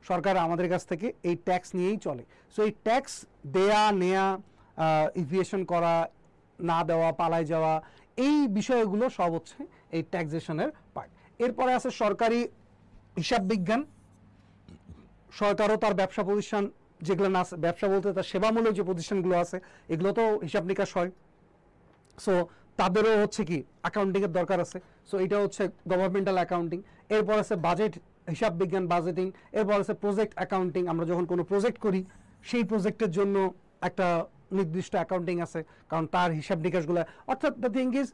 সরকার আমাদের কাছ থেকে এই ট্যাক্স নিয়েই চলে। সো এই ট্যাক্স দেয়া নেয়া, ইভিয়েশন করা, না দেওয়া, পালায় যাওয়া, এই বিষয়গুলো সব হচ্ছে এই ট্যাক্সেশনের পার্ট। এরপরে আছে সরকারি হিসাব বিজ্ঞান। সরকারও তার ব্যবসা প্রতিষ্ঠান যেগুলো না, ব্যবসা বলতে তার সেবামূলক যে প্রতিষ্ঠানগুলো আছে এগুলো তো হিসাব নিকাশ হয়, সো তাদেরও হচ্ছে কি অ্যাকাউন্টিংয়ের দরকার আছে। সো এটা হচ্ছে গভর্নমেন্টাল অ্যাকাউন্টিং। এরপর আছে বাজেট, হিসাব বিজ্ঞান, বাজেটিং। এরপর আছে প্রজেক্ট অ্যাকাউন্টিং, আমরা যখন কোনো প্রজেক্ট করি সেই প্রজেক্টের জন্য একটা নির্দিষ্ট অ্যাকাউন্টিং আছে, কারণ তার হিসাব নিকাশগুলো, অর্থাৎ দ্য থিং ইজ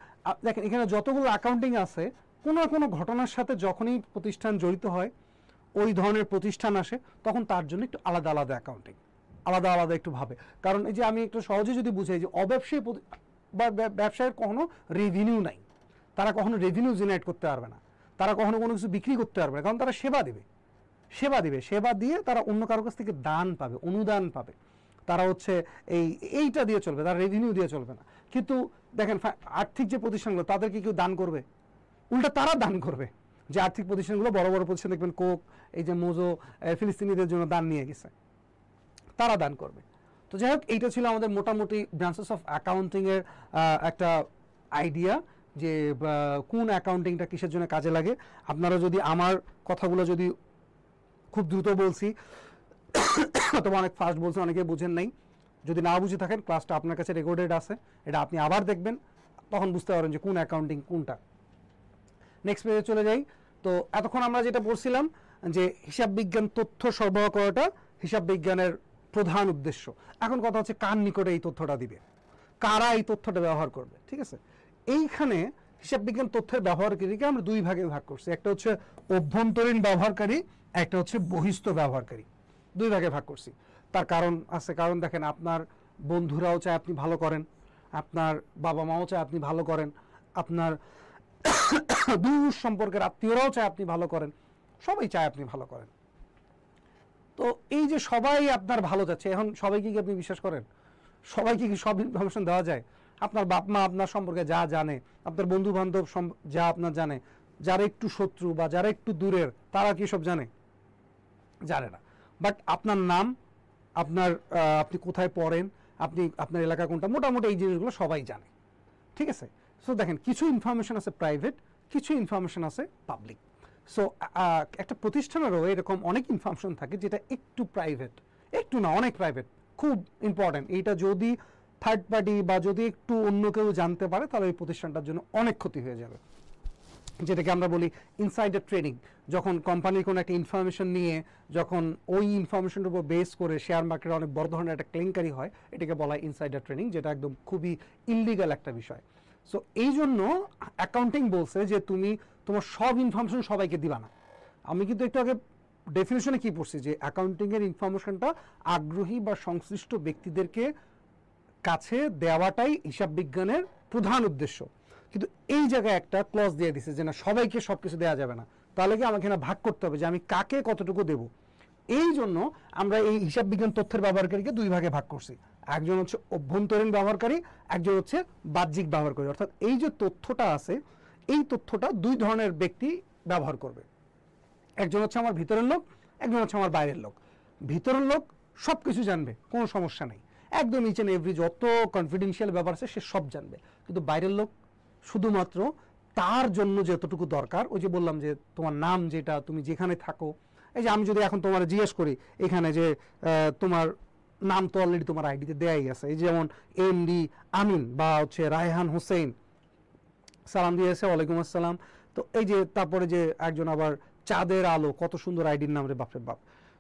দেখেন এখানে যতগুলো অ্যাকাউন্টিং আছে কোনো না কোনো ঘটনার সাথে যখনই প্রতিষ্ঠান জড়িত হয়, ওই ধরনের প্রতিষ্ঠান আসে, তখন তার জন্য একটু আলাদা আলাদা অ্যাকাউন্টিং, আলাদা আলাদা একটু ভাবে। কারণ এই যে আমি একটু সহজে যদি বুঝাই যে অব্যবসায়ী বা ব্যবসায়ের কখনো রেভিনিউ নাই, তারা কখনো রেভিনিউ জেনারেট করতে পারবে না, তারা কখনো কোনো কিছু বিক্রি করতে পারবে না, কারণ তারা সেবা দেবে, সেবা দিয়ে তারা অন্য কারো কাছ থেকে দান পাবে, অনুদান পাবে, তারা হচ্ছে এইটা দিয়ে চলবে, তারা রেভিনিউ দিয়ে চলবে না। কিন্তু দেখেন আর্থিক যে প্রতিষ্ঠানগুলো তাদেরকে কেউ দান করবে? উল্টা তারা দান করবে। যে আর্থিক প্রতিষ্ঠানগুলো বড় বড় প্রতিষ্ঠান দেখবেন, কোক, এই যে মোজো, ফিলিস্তিনিদের জন্য দান নিয়ে গেছে, তারা দান করবে। তো যাই হোক, এইটা ছিল আমাদের মোটামুটি ব্রাঞ্চেস অফ অ্যাকাউন্টিংয়ের একটা আইডিয়া, যে কোন অ্যাকাউন্টিংটা কিসের জন্য কাজে লাগে। আপনারা যদি আমার কথাগুলো যদি খুব দ্রুত বলছি অথবা অনেক ফাস্ট বলছি, অনেকে বুঝেন নাই, যদি না বুঝে থাকেন ক্লাসটা আপনার কাছে রেকর্ডেড আছে, এটা আপনি আবার দেখবেন, তখন বুঝতে পারবেন যে কোন অ্যাকাউন্টিং কোনটা। নেক্সট পেজে চলে যাই। তো এতক্ষণ আমরা যেটা বলছিলাম যে হিসাব বিজ্ঞান তথ্য সরবরাহ করাটা হিসাব বিজ্ঞানের প্রধান উদ্দেশ্য। এখন কথা হচ্ছে কার নিকটে এই তথ্যটা দিবে, কারা এই তথ্যটা ব্যবহার করবে। ঠিক আছে, এইখানে হিসাব বিজ্ঞান তথ্যের ব্যবহারকারীকে আমরা দুই ভাগে ভাগ করছি, একটা হচ্ছে অভ্যন্তরীণ ব্যবহারকারী, একটা হচ্ছে বহিস্থ ব্যবহারকারী, দুই ভাগে ভাগ করছি। তার কারণ আছে, কারণ দেখেন আপনার বন্ধুরাও চায় আপনি ভালো করেন, আপনার বাবা মাও চায় আপনি ভালো করেন, আপনার দূর সম্পর্কের আত্মীয়রাও চায় আপনি ভালো করেন, সবাই চায় আপনি ভালো করেন। তো এই যে সবাই আপনার ভালো চাচ্ছে, এখন সবাইকে কি আপনি বিশ্বাস করেন? সবাইকে কি সব ইনফরমেশন দেওয়া যায়? আপনার বাপ মা আপনার সম্পর্কে যা জানে, আপনার বন্ধু বান্ধব যা আপনার জানে, যারা একটু শত্রু বা যারা একটু দূরের তারা কি সব জানে? জানে না। বাট আপনার নাম, আপনি কোথায় পড়েন, আপনার এলাকা কোনটা, মোটামুটি এই জিনিসগুলো সবাই জানে। ঠিক আছে, সো দেখেন কিছু ইনফরমেশন আছে প্রাইভেট, কিছু ইনফরমেশন আছে পাবলিক। সো একটা প্রতিষ্ঠানেরও এরকম অনেক ইনফরমেশন থাকে যেটা একটু প্রাইভেট, একটু না অনেক প্রাইভেট, খুব ইম্পর্টেন্ট। এইটা যদি থার্ড পার্টি বা যদি একটু অন্য কেউ জানতে পারে তাহলে এই প্রতিষ্ঠানটার জন্য অনেক ক্ষতি হয়ে যাবে, যেটাকে আমরা বলি ইনসাইডার ট্রেডিং। যখন কোম্পানির কোনো একটা ইনফরমেশন নিয়ে যখন ওই ইনফরমেশনের উপর বেস করে শেয়ার মার্কেটে অনেক বড় ধরনের একটা কেলেঙ্কারি হয়, এটাকে বলা হয় ইনসাইডার ট্রেডিং, যেটা একদম খুবই ইললিগাল একটা বিষয়। সো এই জন্য অ্যাকাউন্টিং বলছে যে তুমি তোমার সব ইনফরমেশন সবাইকে দিবা না। আমি কিন্তু একটু আগে ডেফিনেশনে কি পড়ছি যে অ্যাকাউন্টিংয়ের ইনফরমেশনটা আগ্রহী বা সংশ্লিষ্ট ব্যক্তিদেরকে কাছে দেওয়াটাই হিসাব বিজ্ঞানের প্রধান উদ্দেশ্য। কিন্তু এই জায়গায় একটা ক্লজ দিয়ে দিছে যে না, সবাইকে সব কিছু দেওয়া যাবে না, তাহলে কি আমাকে না ভাগ করতে হবে যে আমি কাকে কতটুকু দেব। এই জন্য আমরা এই হিসাব বিজ্ঞান তথ্যের ব্যবহারকারীকে দুই ভাগে ভাগ করছি, একজন হচ্ছে অভ্যন্তরীণ ব্যবহারকারী, একজন হচ্ছে বাহ্যিক ব্যবহারকারী। অর্থাৎ এই যে তথ্যটা আছে, এই তথ্যটা দুই ধরনের ব্যক্তি ব্যবহার করবে। একজন হচ্ছে আমার ভিতরের লোক, একজন হচ্ছে আমার বাইরের লোক। ভিতরের লোক সব কিছু জানবে, কোনো সমস্যা নেই, একদম ইচ অ্যান্ড এভরি যত কনফিডেন্সিয়াল ব্যাপার আছে সে সব জানবে। কিন্তু বাইরের লোক শুধুমাত্র তার জন্য যতটুকু দরকার, ওই যে বললাম যে তোমার নাম যেটা, তুমি যেখানে থাকো, এই যে আমি যদি এখন তোমার জিজ্ঞেস করি এখানে যে তোমার নাম তো অলরেডি তোমার আইডিতে দেয়াই আছে, এই যেমন এমডি আমিন বা হচ্ছে রায়হান হোসেন, সালাম দিয়েছে ওয়ালাইকুম আসসালাম। তো এই যে তারপরে যে একজন আবার চাঁদের আলো, কত সুন্দর আইডির নাম রে, বাপরে বাপ।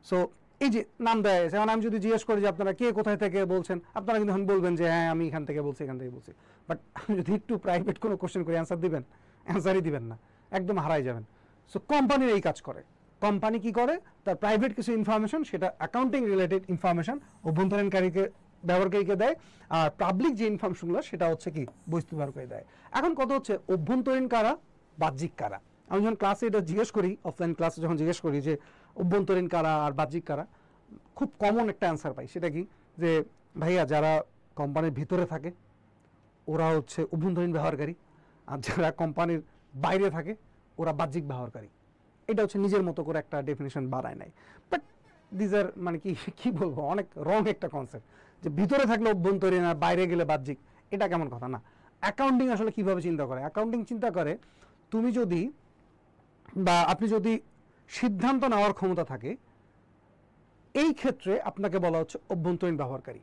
সো এই যে নাম দেওয়া আছে, এখন আমি যদি জিজ্ঞেস করি যে আপনারা কে কোথায় থেকে বলছেন, আপনারা কিন্তু এখন বলবেন যে হ্যাঁ আমি এখান থেকে বলছি, এখান থেকে বলছি। বাট আমি যদি একটু প্রাইভেট কোনো কোশ্চেন করি অ্যান্সার দিবেন? অ্যান্সারই দিবেন না, একদম হারাই যাবেন। সো কোম্পানির এই কাজ করে। কোম্পানি কি করে, তার প্রাইভেট কিছু ইনফরমেশন, সেটা অ্যাকাউন্টিং রিলেটেড ইনফরমেশন অভ্যন্তরীণকারীকে, ব্যবহারকারীকে দেয়, আর পাবলিক যে ইনফরমেশনগুলো সেটা হচ্ছে কি বহিঃস্থ ব্যবহারকারী দেয়। এখন কত হচ্ছে অভ্যন্তরীণ কারা, বাহ্যিক কারা। আমি যখন ক্লাসে এটা জিজ্ঞেস করি, অফলাইন ক্লাসে যখন জিজ্ঞেস করি যে অভ্যন্তরীণ কারা আর বাহ্যিক কারা, খুব কমন একটা অ্যান্সার পাই। সেটা কি, যে ভাইয়া যারা কোম্পানির ভিতরে থাকে ওরা হচ্ছে অভ্যন্তরীণ ব্যবহারকারী, আর যারা কোম্পানির বাইরে থাকে ওরা বাহ্যিক ব্যবহারকারী। এটা হচ্ছে নিজের মতো করে একটা ডেফিনেশন বাড়ায় নাই। বাট দিজ আর মানে কি বলবো, অনেক রং একটা কনসেপ্ট, যে ভিতরে থাকলে অভ্যন্তরীণ আর বাইরে গেলে বাহ্যিক, এটা কেমন কথা না। অ্যাকাউন্টিং আসলে কিভাবে চিন্তা করে, অ্যাকাউন্টিং চিন্তা করে তুমি যদি বা আপনি যদি সিদ্ধান্ত নেওয়ার ক্ষমতা থাকে, এই ক্ষেত্রে আপনাকে বলা হচ্ছে অভ্যন্তরীণ ব্যবহারকারী।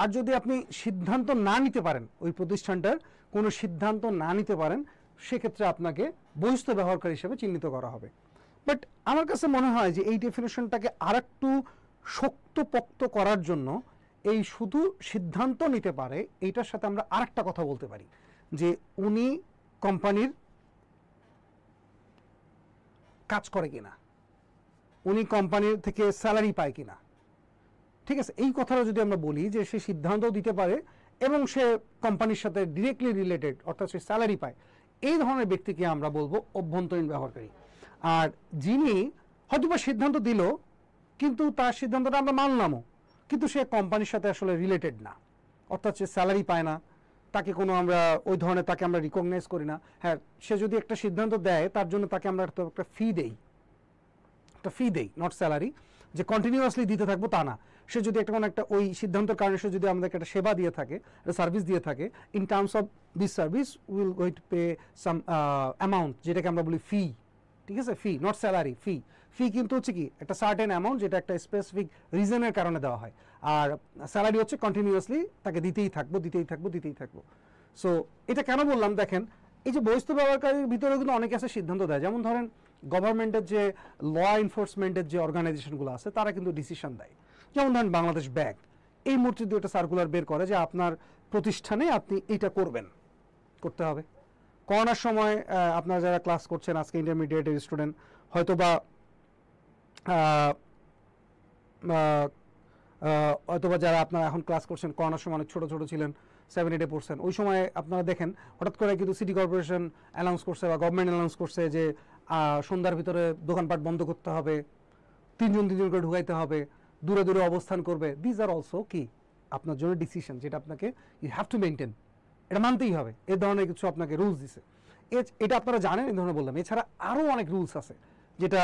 আর যদি আপনি সিদ্ধান্ত না নিতে পারেন, ওই প্রতিষ্ঠানটার কোনো সিদ্ধান্ত না নিতে পারেন, সেক্ষেত্রে আপনাকে বহিঃস্থ ব্যবহারকারী হিসেবে চিহ্নিত করা হবে। বাট আমার কাছে মনে হয় যে এই ডেফিনেশনটাকে আরেকটু শক্তপোক্ত করার জন্য এই শুধু সিদ্ধান্ত নিতে পারে এইটার সাথে আমরা আরেকটা কথা বলতে পারি, যে উনি কোম্পানির কাজ করে কিনা, উনি কোম্পানির থেকে স্যালারি পায় কিনা। ঠিক আছে, এই কথাটা যদি আমরা বলি যে সে সিদ্ধান্তও দিতে পারে এবং সে কোম্পানির সাথে ডিরেক্টলি রিলেটেড, অর্থাৎ সে স্যালারি পায়, এই ধরনের ব্যক্তিকে আমরা বলবো অভ্যন্তরীণ ব্যবহারকারী। আর যিনি হয়তোবা সিদ্ধান্ত দিল কিন্তু তার সিদ্ধান্তটা আমরা মানলামও, কিন্তু সে কোম্পানির সাথে আসলে রিলেটেড না, অর্থাৎ সে স্যালারি পায় না, তাকে কোনো আমরা ওই ধরনের তাকে আমরা রিকগনাইজ করি না। হ্যাঁ, সে যদি একটা সিদ্ধান্ত দেয় তার জন্য তাকে আমরা একটা ফি দেই, একটা ফি দেই, নট স্যালারি, যে কন্টিনিউয়াসলি দিতে থাকবো তা না। সে যদি একটা কোনো একটা ওই সিদ্ধান্তের কারণে সে যদি আমাদেরকে একটা সেবা দিয়ে থাকে, একটা সার্ভিস দিয়ে থাকে, in terms of this service will going to pay some amount, যেটাকে আমরা বলি ফি। ঠিক আছে, ফি নট স্যালারি, ফি। ফি কিন্তু হচ্ছে কি একটা সার্টেন অ্যামাউন্ট, যেটা একটা স্পেসিফিক রিজনের কারণে দেওয়া হয়। আর স্যালারি হচ্ছে কন্টিনিউয়াসলি তাকে দিতেই থাকবো, দিতেই থাকবো, দিতেই থাকবো। সো এটা কেন বললাম, দেখেন এই যে বহিঃস্থ ব্যবহারকারীর ভিতরে কিন্তু অনেকে আছে সিদ্ধান্ত দেয়, যেমন ধরেন গভর্নমেন্টের যে ল এনফোর্সমেন্টের যে অর্গানাইজেশনগুলো আছে তারা কিন্তু ডিসিশন দেয়। যেমন ধরেন বাংলাদেশ ব্যাংক এই মুহূর্তে একটা সার্কুলার বের করে যে আপনার প্রতিষ্ঠানে আপনি এটা করবেন, করতে হবে। করোনার সময় আপনারা যারা ক্লাস করছেন আজকে ইন্টারমিডিয়েটের স্টুডেন্ট, হয়তো বা যারা আপনারা এখন ক্লাস করছেন করোনার সময় অনেক ছোটো ছোটো ছিলেন, 7-8-এ পড়ছেন, ওই সময় আপনারা দেখেন হঠাৎ করে কিন্তু সিটি কর্পোরেশন অ্যানাউন্স করছে বা গভর্নমেন্ট অ্যানাউন্স করছে যে সন্ধ্যার ভিতরে দোকানপাট বন্ধ করতে হবে, 3 জন করে ঢুকাইতে হবে, দূরে দূরে অবস্থান করবে। দিজ আর অলসো কি আপনার জন্য ডিসিশন, যেটা আপনাকে ইউ হ্যাভ টু মেনটেন, এটা মানতেই হবে। এই ধরনের কিছু আপনাকে রুলস দিছে, এটা আপনারা জানেন, এই ধরনের বললাম। এছাড়া আরও অনেক রুলস আছে যেটা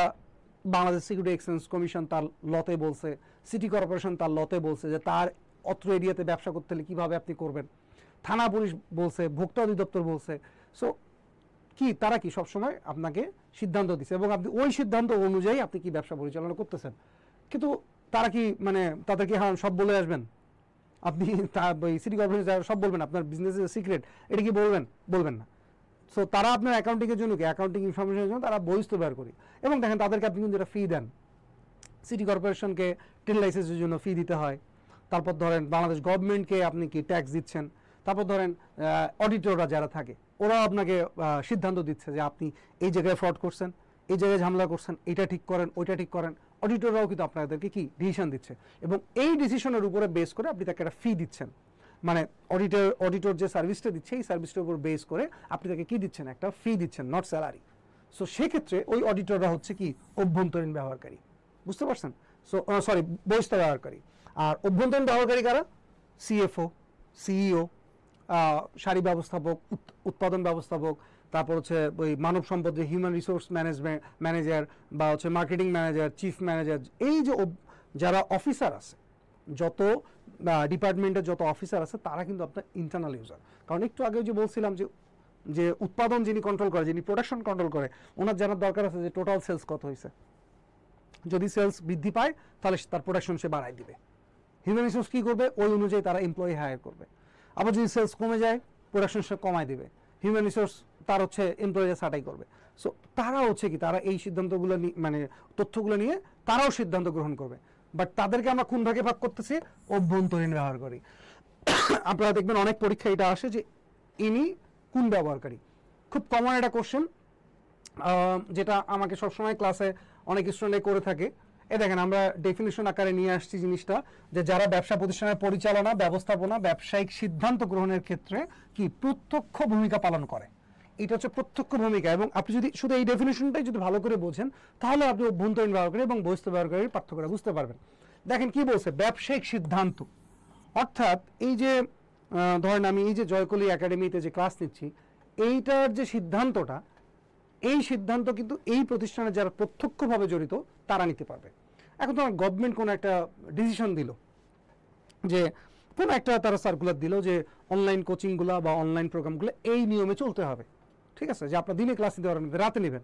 বাংলাদেশ সিকিউরিটি এক্সচেঞ্জ কমিশন তার লতে বলছে, সিটি কর্পোরেশন তার লতে বলছে যে তার অত্র এরিয়াতে ব্যবসা করতে হলে কীভাবে আপনি করবেন, থানা পুলিশ বলছে, ভোক্তা অধিদপ্তর বলছে। সো কি তারা কি সবসময় আপনাকে সিদ্ধান্ত দিচ্ছে এবং আপনি ওই সিদ্ধান্ত অনুযায়ী আপনি কি ব্যবসা পরিচালনা করতেছেন। কিন্তু তারা কি মানে তাদেরকে হ্যাঁ সব বলে আসবেন, আপনি সিটি কর্পোরেশন সব বলবেন আপনার বিজনেসের সিক্রেট, এটা কি বলবেন না। সো তারা আপনার অ্যাকাউন্টিংয়ের জন্য কি অ্যাকাউন্টিং ইনফরমেশনের জন্য তারা বহিঃস্থ ব্যবহার করি। এবং দেখেন তাদেরকে আপনি কিন্তু একটা ফি দেন, সিটি কর্পোরেশনকে ট্রেড লাইসেন্সের জন্য ফি দিতে হয়, তারপর ধরেন বাংলাদেশ গভর্নমেন্টকে আপনি কি ট্যাক্স দিচ্ছেন, তারপর ধরেন অডিটররা যারা থাকে ওরাও আপনাকে সিদ্ধান্ত দিচ্ছে যে আপনি এই জায়গায় ফ্রড করছেন, এই জায়গায় ঝামেলা করছেন, এটা ঠিক করেন, ওইটা ঠিক করেন। অডিটররাও কিন্তু আপনাদেরকে কি ডিসিশন দিচ্ছে এবং এই ডিসিশনের উপরে বেস করে আপনি তাকে একটা ফি দিচ্ছেন। মানে অডিটর যে সার্ভিসটা দিচ্ছে এই সার্ভিসটার উপর বেস করে আপনি তাকে কি দিচ্ছেন, একটা ফি দিচ্ছেন, নট স্যালারি। সো সেক্ষেত্রে ওই অডিটররা হচ্ছে কি অভ্যন্তরীণ ব্যবহারকারী, বুঝতে পারছেন। সো সরি, বহিঃস্থ ব্যবহারকারী। আর অভ্যন্তরীণ ব্যবহারকারী কারা, সিএফও, সিইও, সারি ব্যবস্থাপক, উৎপাদন ব্যবস্থাপক, তারপর হচ্ছে ওই মানব সম্পদ যে হিউম্যান রিসোর্স ম্যানেজার বা হচ্ছে মার্কেটিং ম্যানেজার, চিফ ম্যানেজার, এই যে যারা অফিসার আছে, যত ডিপার্টমেন্টের যত অফিসার আছে তারা কিন্তু আপনার ইন্টারনাল ইউজার। কারণ একটু আগে যে বলছিলাম যে উৎপাদন যিনি কন্ট্রোল করে, যিনি প্রোডাকশন কন্ট্রোল করে, ওনার জানার দরকার আছে যে টোটাল সেলস কত হয়েছে। যদি সেলস বৃদ্ধি পায় তাহলে তার প্রোডাকশন সে বাড়াই দিবে। হিউম্যান রিসোর্স কী করবে, ওই অনুযায়ী তারা এমপ্লয়ি হায়ার করবে। আবার যদি সেলস কমে যায় প্রোডাকশন সে কমায় দিবে, হিউম্যান রিসোর্স তার হচ্ছে এমপ্লয়িরা ছাঁটাই করবে। সো তারা হচ্ছে কি, তারা এই সিদ্ধান্তগুলো মানে তথ্যগুলো নিয়ে তারাও সিদ্ধান্ত গ্রহণ করবে। বাট তাদেরকে আমরা কোন ভাগে ভাগ করতেছি, অভ্যন্তরীণ ব্যবহার করি। আপনারা দেখবেন অনেক পরীক্ষা এটা আসে যে ইনি কোন ব্যবহারকারী। খুব কমন একটা কোশ্চেন যেটা আমাকে সবসময় ক্লাসে অনেক স্টুডেন্ট করে থাকে। দেখেন আমরা ডেফিনিশন আকারে নিয়ে আসছি জিনিসটা, যে যারা ব্যবসা প্রতিষ্ঠানের পরিচালনা, ব্যবস্থাপনা, ব্যবসায়িক সিদ্ধান্ত গ্রহণের ক্ষেত্রে কি প্রত্যক্ষ ভূমিকা পালন করে। এটা হচ্ছে প্রত্যক্ষ ভূমিকা। এবং আপনি যদি শুধু এই ডেফিনিশনটাই যদি ভালো করে বোঝেন তাহলে আপনি অভ্যন্তরীণ ব্যবহারকারী এবং বহিঃস্থ ব্যবহারকারীর পার্থক্যটা বুঝতে পারবেন। দেখেন কি বলছে, ব্যবসায়িক সিদ্ধান্ত, অর্থাৎ এই যে ধরেন আমি এই যে জয়কলি একাডেমিতে যে ক্লাস নিচ্ছি, এইটার যে সিদ্ধান্তটা, এই সিদ্ধান্ত কিন্তু এই প্রতিষ্ঠানে যারা প্রত্যক্ষভাবে জড়িত তারা নিতে পারবে। এখন তোমার গভর্নমেন্ট কোনো একটা ডিসিশন দিল, যে কোনো একটা তারা সার্কুলার দিল যে অনলাইন কোচিংগুলো বা অনলাইন প্রোগ্রামগুলো এই নিয়মে চলতে হবে, ঠিক আছে, যে আপনার দিনে ক্লাস নিতে পারবেন, রাতে নেবেন,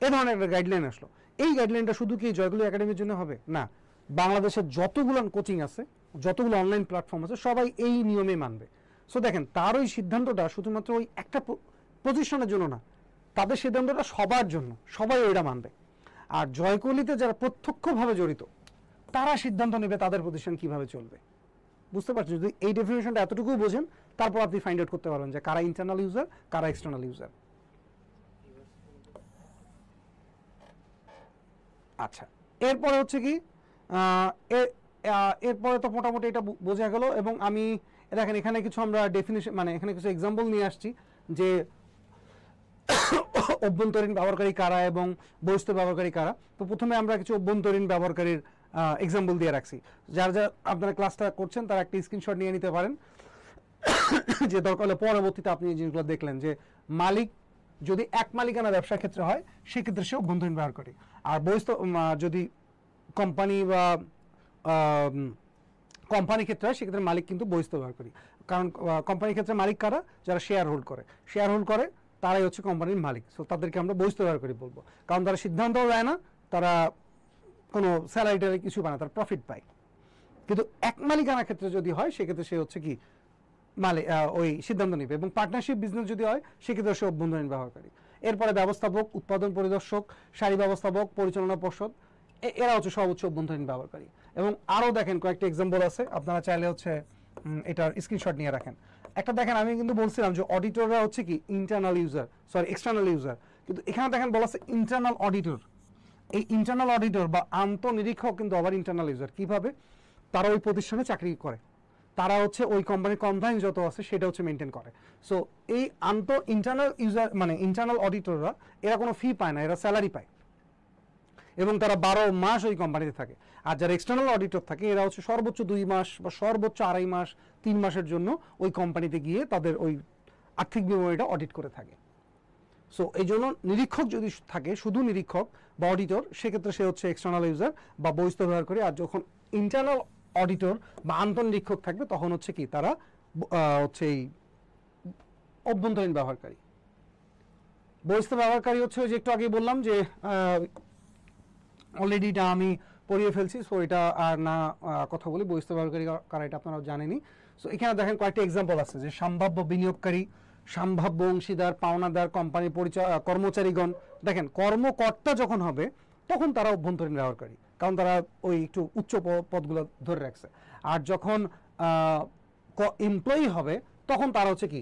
এ ধরনের একটা গাইডলাইন আসলো। এই গাইডলাইনটা শুধু কি জয়গুলো একাডেমির জন্য হবে? না, বাংলাদেশের যতগুলো কোচিং আছে, যতগুলো অনলাইন প্ল্যাটফর্ম আছে, সবাই এই নিয়মে মানবে। সো দেখেন তার ওই সিদ্ধান্তটা শুধুমাত্র ওই একটা প্রতিষ্ঠানের জন্য না, তাদের সিদ্ধান্তটা সবার জন্য, সবাই ওইটা মানবে। আর জয়কলিতে যারা প্রত্যক্ষভাবে জড়িত তারা সিদ্ধান্ত নেবে তাদের প্রতিষ্ঠান কিভাবে চলবে। বুঝতে পারছেন? যদি এই ডেফিনেশনটা এতটুকু বোঝেন তারপর আপনি ফাইন্ড আউট করতে পারবেন যে কারা ইন্টারনাল ইউজার, কারা এক্সটার্নাল ইউজার। আচ্ছা, এরপরে হচ্ছে কি, এরপরে তো মোটামুটি এটা বোঝা গেল। এবং আমি দেখেন এখানে কিছু আমরা ডেফিনেশন মানে এখানে কিছু এক্সাম্পল নিয়ে আসছি যে অভ্যন্তরীণ ব্যবহারকারী কারা এবং বহিঃস্থ ব্যবহারকারী কারা। তো প্রথমে আমরা কিছু অভ্যন্তরীণ ব্যবহারকারীর এক্সাম্পল দিয়ে রাখছি। যারা আপনারা ক্লাসটা করছেন তারা একটা স্ক্রিনশট নিয়ে নিতে পারেন, যে দরকার হলে পরবর্তীতে আপনি এই জিনিসগুলো দেখলেন যে মালিক যদি এক মালিকানা ব্যবসার ক্ষেত্রে হয় সেক্ষেত্রে সে অভ্যন্তরীণ ব্যবহারকারী। আর বহিঃস্থ যদি কোম্পানি বা কোম্পানির ক্ষেত্রে হয় সেক্ষেত্রে মালিক কিন্তু বহিঃস্থ ব্যবহারকারী। কারণ কোম্পানির ক্ষেত্রে মালিক কারা? যারা শেয়ার হোল্ড করে তারাই হচ্ছে কোম্পানির মালিক। সো তাদেরকে আমরা বহিঃস্থ ব্যবহারকারী বলবো, কারণ তারা সিদ্ধান্তও দেয় না, তারা কোনো স্যালারি ট্যালারি কিছু পায় না, তারা প্রফিট পায়। কিন্তু এক মালিকানার ক্ষেত্রে যদি হয় সেক্ষেত্রে সে হচ্ছে কি ওই সিদ্ধান্ত নেবে। এবং পার্টনারশিপ বিজনেস যদি হয় সেক্ষেত্রে সে অভ্যন্তরীণ ব্যবহারকারী। এরপরে ব্যবস্থাপক, উৎপাদন পরিদর্শক, সারি ব্যবস্থাপক, পরিচালনা পর্ষদ, এরা হচ্ছে সব হচ্ছে অভ্যন্তরীণ ব্যবহারকারী। এবং আরও দেখেন কয়েকটা এক্সাম্পল আছে, আপনারা চাইলে হচ্ছে এটার স্ক্রিনশট নিয়ে রাখেন। একটা দেখেন আমি কিন্তু বলছিলাম যে অডিটররা হচ্ছে কি এক্সটার্নাল ইউজার, কিন্তু এখানে দেখেন বলা আছে ইন্টারনাল অডিটর। এই ইন্টারনাল অডিটর বা আন্তঃনিরীক্ষক কিন্তু আবার ইন্টারনাল ইউজার। কিভাবে? তারা ওই প্রতিষ্ঠানে চাকরি করে, তারা হচ্ছে ওই কোম্পানির কমপ্লায়েন্স যত আছে সেটা হচ্ছে মেনটেন করে। সো এই ইন্টারনাল ইউজার মানে ইন্টারনাল অডিটররা এরা কোনো ফি পায় না, এরা স্যালারি পায় এবং তারা 12 মাস ওই কোম্পানিতে থাকে। আর যারা এক্সটার্নাল অডিটর থাকে এরা হচ্ছে সর্বোচ্চ 2 মাস বা সর্বোচ্চ 2.5 মাস 3 মাসের জন্য ওই কোম্পানিতে গিয়ে তাদের ওই আর্থিক বিবরণীটা অডিট করে থাকে। সো এই জন্য নিরীক্ষক যদি থাকে, শুধু নিরীক্ষক বা অডিটর, সেক্ষেত্রে সে হচ্ছে এক্সটার্নাল ইউজার বা বহিঃস্থ ব্যবহারকারী। আর যখন ইন্টারনাল অডিটর বা আন্তঃনিরীক্ষক থাকবে তখন হচ্ছে কি তারা হচ্ছে এই অভ্যন্তরীণ ব্যবহারকারী। বহিঃস্থ ব্যবহারকারী হচ্ছে ওই যে একটু আগে বললাম যে অলরেডি এটা আমি পড়িয়ে ফেলছি, সো এটা আর না কথা বলি। বহিঃস্থ ব্যবহারকারী কারা এটা আপনারা জানেনই। সো এখানে দেখেন কয়েকটা এক্সাম্পল আছে, যে সম্ভাব্য বিনিয়োগকারী, সম্ভাব্য অংশীদার, পাওনাদার, কোম্পানি কর্মচারীগণ। দেখেন কর্মকর্তা যখন হবে তখন তারা অভ্যন্তরীণ ব্যবহারকারী, কারণ তারা ওই একটু উচ্চ পদগুলো ধরে রাখছে। আর যখন এমপ্লয়ি হবে তখন তারা হচ্ছে কি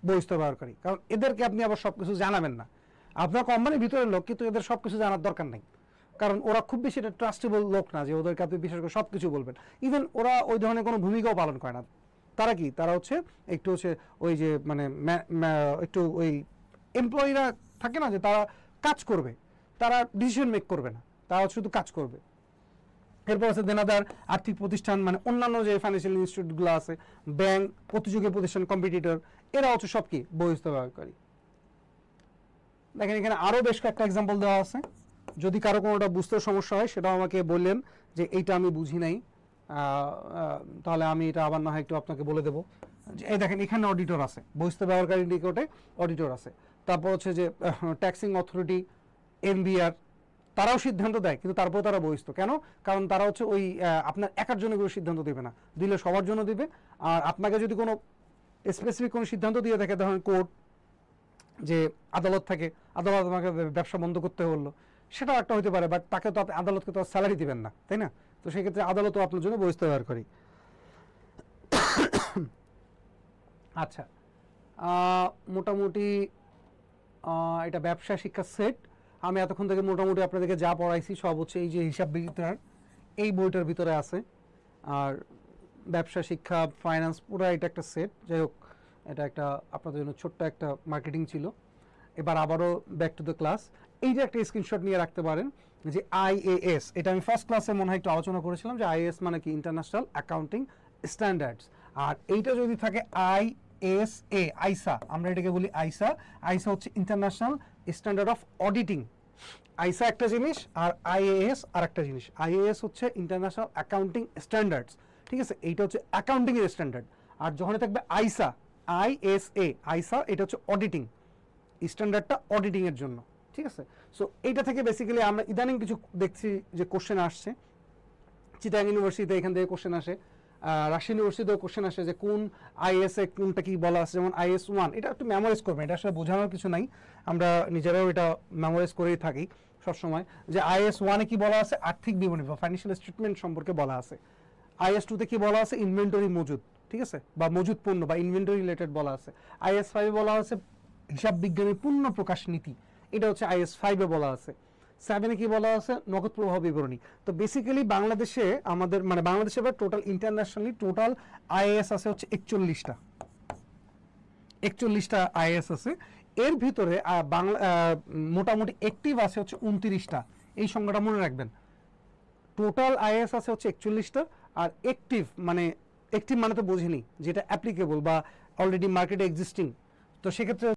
বহিঃস্থ ব্যবহারকারী, কারণ এদেরকে আপনি আবার সব কিছু জানাবেন না। আপনার কোম্পানির ভিতরের লোক, কিন্তু এদের সব কিছু জানার দরকার নেই, কারণ ওরা খুব বেশি এটা ট্রাস্টেবল লোক না যে ওদেরকে আপনি বিশেষ করে সব কিছু বলবেন। ইভেন ওরা ওই ধরনের কোনো ভূমিকাও পালন করে না। তারা কি, তারা হচ্ছে একটু হচ্ছে ওই যে মানে একটু ওই এমপ্লয়িরা থাকে না যে তারা কাজ করবে, তারা ডিসিশন মেক করবে না, তারা শুধু কাজ করবে। এরপর আছে দেনাদার, আর্থিক প্রতিষ্ঠান মানে অন্যান্য যে ফাইন্যান্সিয়াল ইনস্টিটিউটগুলো আছে, ব্যাংক, প্রতিযোগী প্রতিষ্ঠান, কম্পিটিটর, এরা হচ্ছে সব কি বহিঃস্থ ব্যবহারকারী। দেখেন এখানে আরও বেশ কয়েকটা এক্সাম্পল দেওয়া আছে, যদি কারো কোনোটা বুঝতে সমস্যা হয় সেটাও আমাকে বললেন যে এইটা আমি বুঝি নাই, তাহলে আমি এটা আবার না হয় একটু আপনাকে বলে দেবো। এই দেখেন এখানে অডিটর আছে, বহিস্থ ব্যবহারকারী নিকটে অডিটর আছে। তারপর হচ্ছে যে ট্যাক্সিং অথরিটি, এনবিআর, তারাও সিদ্ধান্ত দেয়, কিন্তু তারপর তারা বহিস্থ কেন? কারণ তারা হচ্ছে ওই আপনার একার জন্য কোনো সিদ্ধান্ত দেবে না, দিলে সবার জন্য দিবে। আর আপনাকে যদি কোনো স্পেসিফিক কোনো সিদ্ধান্ত দিয়ে থাকে, ধরেন কোর্ট, যে আদালত থাকে, আদালত আমাকে ব্যবসা বন্ধ করতে হলো, সেটাও একটা হতে পারে, বাট তাকে তো আপনি আদালতকে তো স্যালারি দিবেন না, তাই না? তো সেক্ষেত্রে আদালতও আপনার জন্য বহিস্থ ব্যবহারকারী। আচ্ছা, মোটামুটি এটা ব্যবসা শিক্ষা সেট। আমি এতক্ষণ থেকে মোটামুটি আপনাদেরকে যা পড়াইছি সব হচ্ছে এই যে হিসাব বিজ্ঞান এই বইটার ভিতরে আছে। আর ব্যবসা শিক্ষা, ফাইন্যান্স, পুরো এটা একটা সেট। যাই হোক, এটা একটা আপনাদের জন্য ছোট্ট একটা মার্কেটিং ছিল। এবার আবারও ব্যাক টু দ্য ক্লাস। এই যে একটা স্ক্রিনশট নিয়ে রাখতে পারেন যে আইএএস, এটা আমি ফার্স্ট ক্লাসে মনে হয় একটু আলোচনা করেছিলাম যে আইএএস মানে কি, ইন্টারন্যাশনাল অ্যাকাউন্টিং স্ট্যান্ডার্ডস। আর এইটা যদি থাকে আইএসএ, আইসা, আমরা এটাকে বলি আইসা। আইসা হচ্ছে ইন্টারন্যাশনাল স্ট্যান্ডার্ড অফ অডিটিং। আইসা একটা জিনিস আর আইএএস আর একটা জিনিস। আইএএস হচ্ছে ইন্টারন্যাশনাল অ্যাকাউন্টিং স্ট্যান্ডার্ডস, ঠিক আছে? এইটা হচ্ছে অ্যাকাউন্টিং এর স্ট্যান্ডার্ড। আর যখন থাকবে আইসা, আইএসএ, আইসা, এটা হচ্ছে অডিটিং স্ট্যান্ডার্ডটা, অডিটিং এর জন্য, ঠিক আছে? সো এইটা থেকে বেসিক্যালি আমরা ইদানিং কিছু দেখছি যে কোশ্চেন আসছে। চিটাগাং ইউনিভার্সিটিতে এখান থেকে কোশ্চেন আসে, রাজশাহী ইউনিভার্সিটিতেও কোশ্চেন আসে যে কোন আইএস এ কোনটা কি বলা আছে। যেমন আইএস 1, এটা একটু মেমোরাইজ করবেন, এটা আসলে বোঝানোর কিছু নাই, আমরা নিজেরাও এটা মেমোরাইজ করেই থাকি সবসময়। যে আইএস 1-এ কি বলা আছে, আর্থিক বিবরণী বা ফাইন্যান্সিয়াল স্টেটমেন্ট সম্পর্কে বলা আছে। আইএস 2-তে কি বলা আছে, ইনভেন্টরি মজুদ, ঠিক আছে, বা মজুদ পণ্য বা ইনভেন্টরি রিলেটেড বলা আছে। আইএস 5-এ বলা আছে হিসাব বিজ্ঞানের পূর্ণ প্রকাশ নীতি, এটা হচ্ছে আইএস 5-এ বলা আছে। 7-এ কি বলা আছে, নগদ প্রবাহ বিবরণী। তো বেসিক্যালি বাংলাদেশে আমাদের মানে বাংলাদেশে বা টোটাল ইন্টারন্যাশনালি টোটাল আইএএস আছে হচ্ছে 41টা আইএএস আছে। এর ভিতরে বাংলা মোটামুটি অ্যাক্টিভ আছে হচ্ছে 29টা। এই সংখ্যাটা মনে রাখবেন। টোটাল আইএএস আছে হচ্ছে 41টা, আর অ্যাক্টিভ মানে তো বুঝিনি, যেটা অ্যাপ্লিকেবল বা অলরেডি মার্কেটে এক্সিস্টিং। তো সেক্ষেত্রে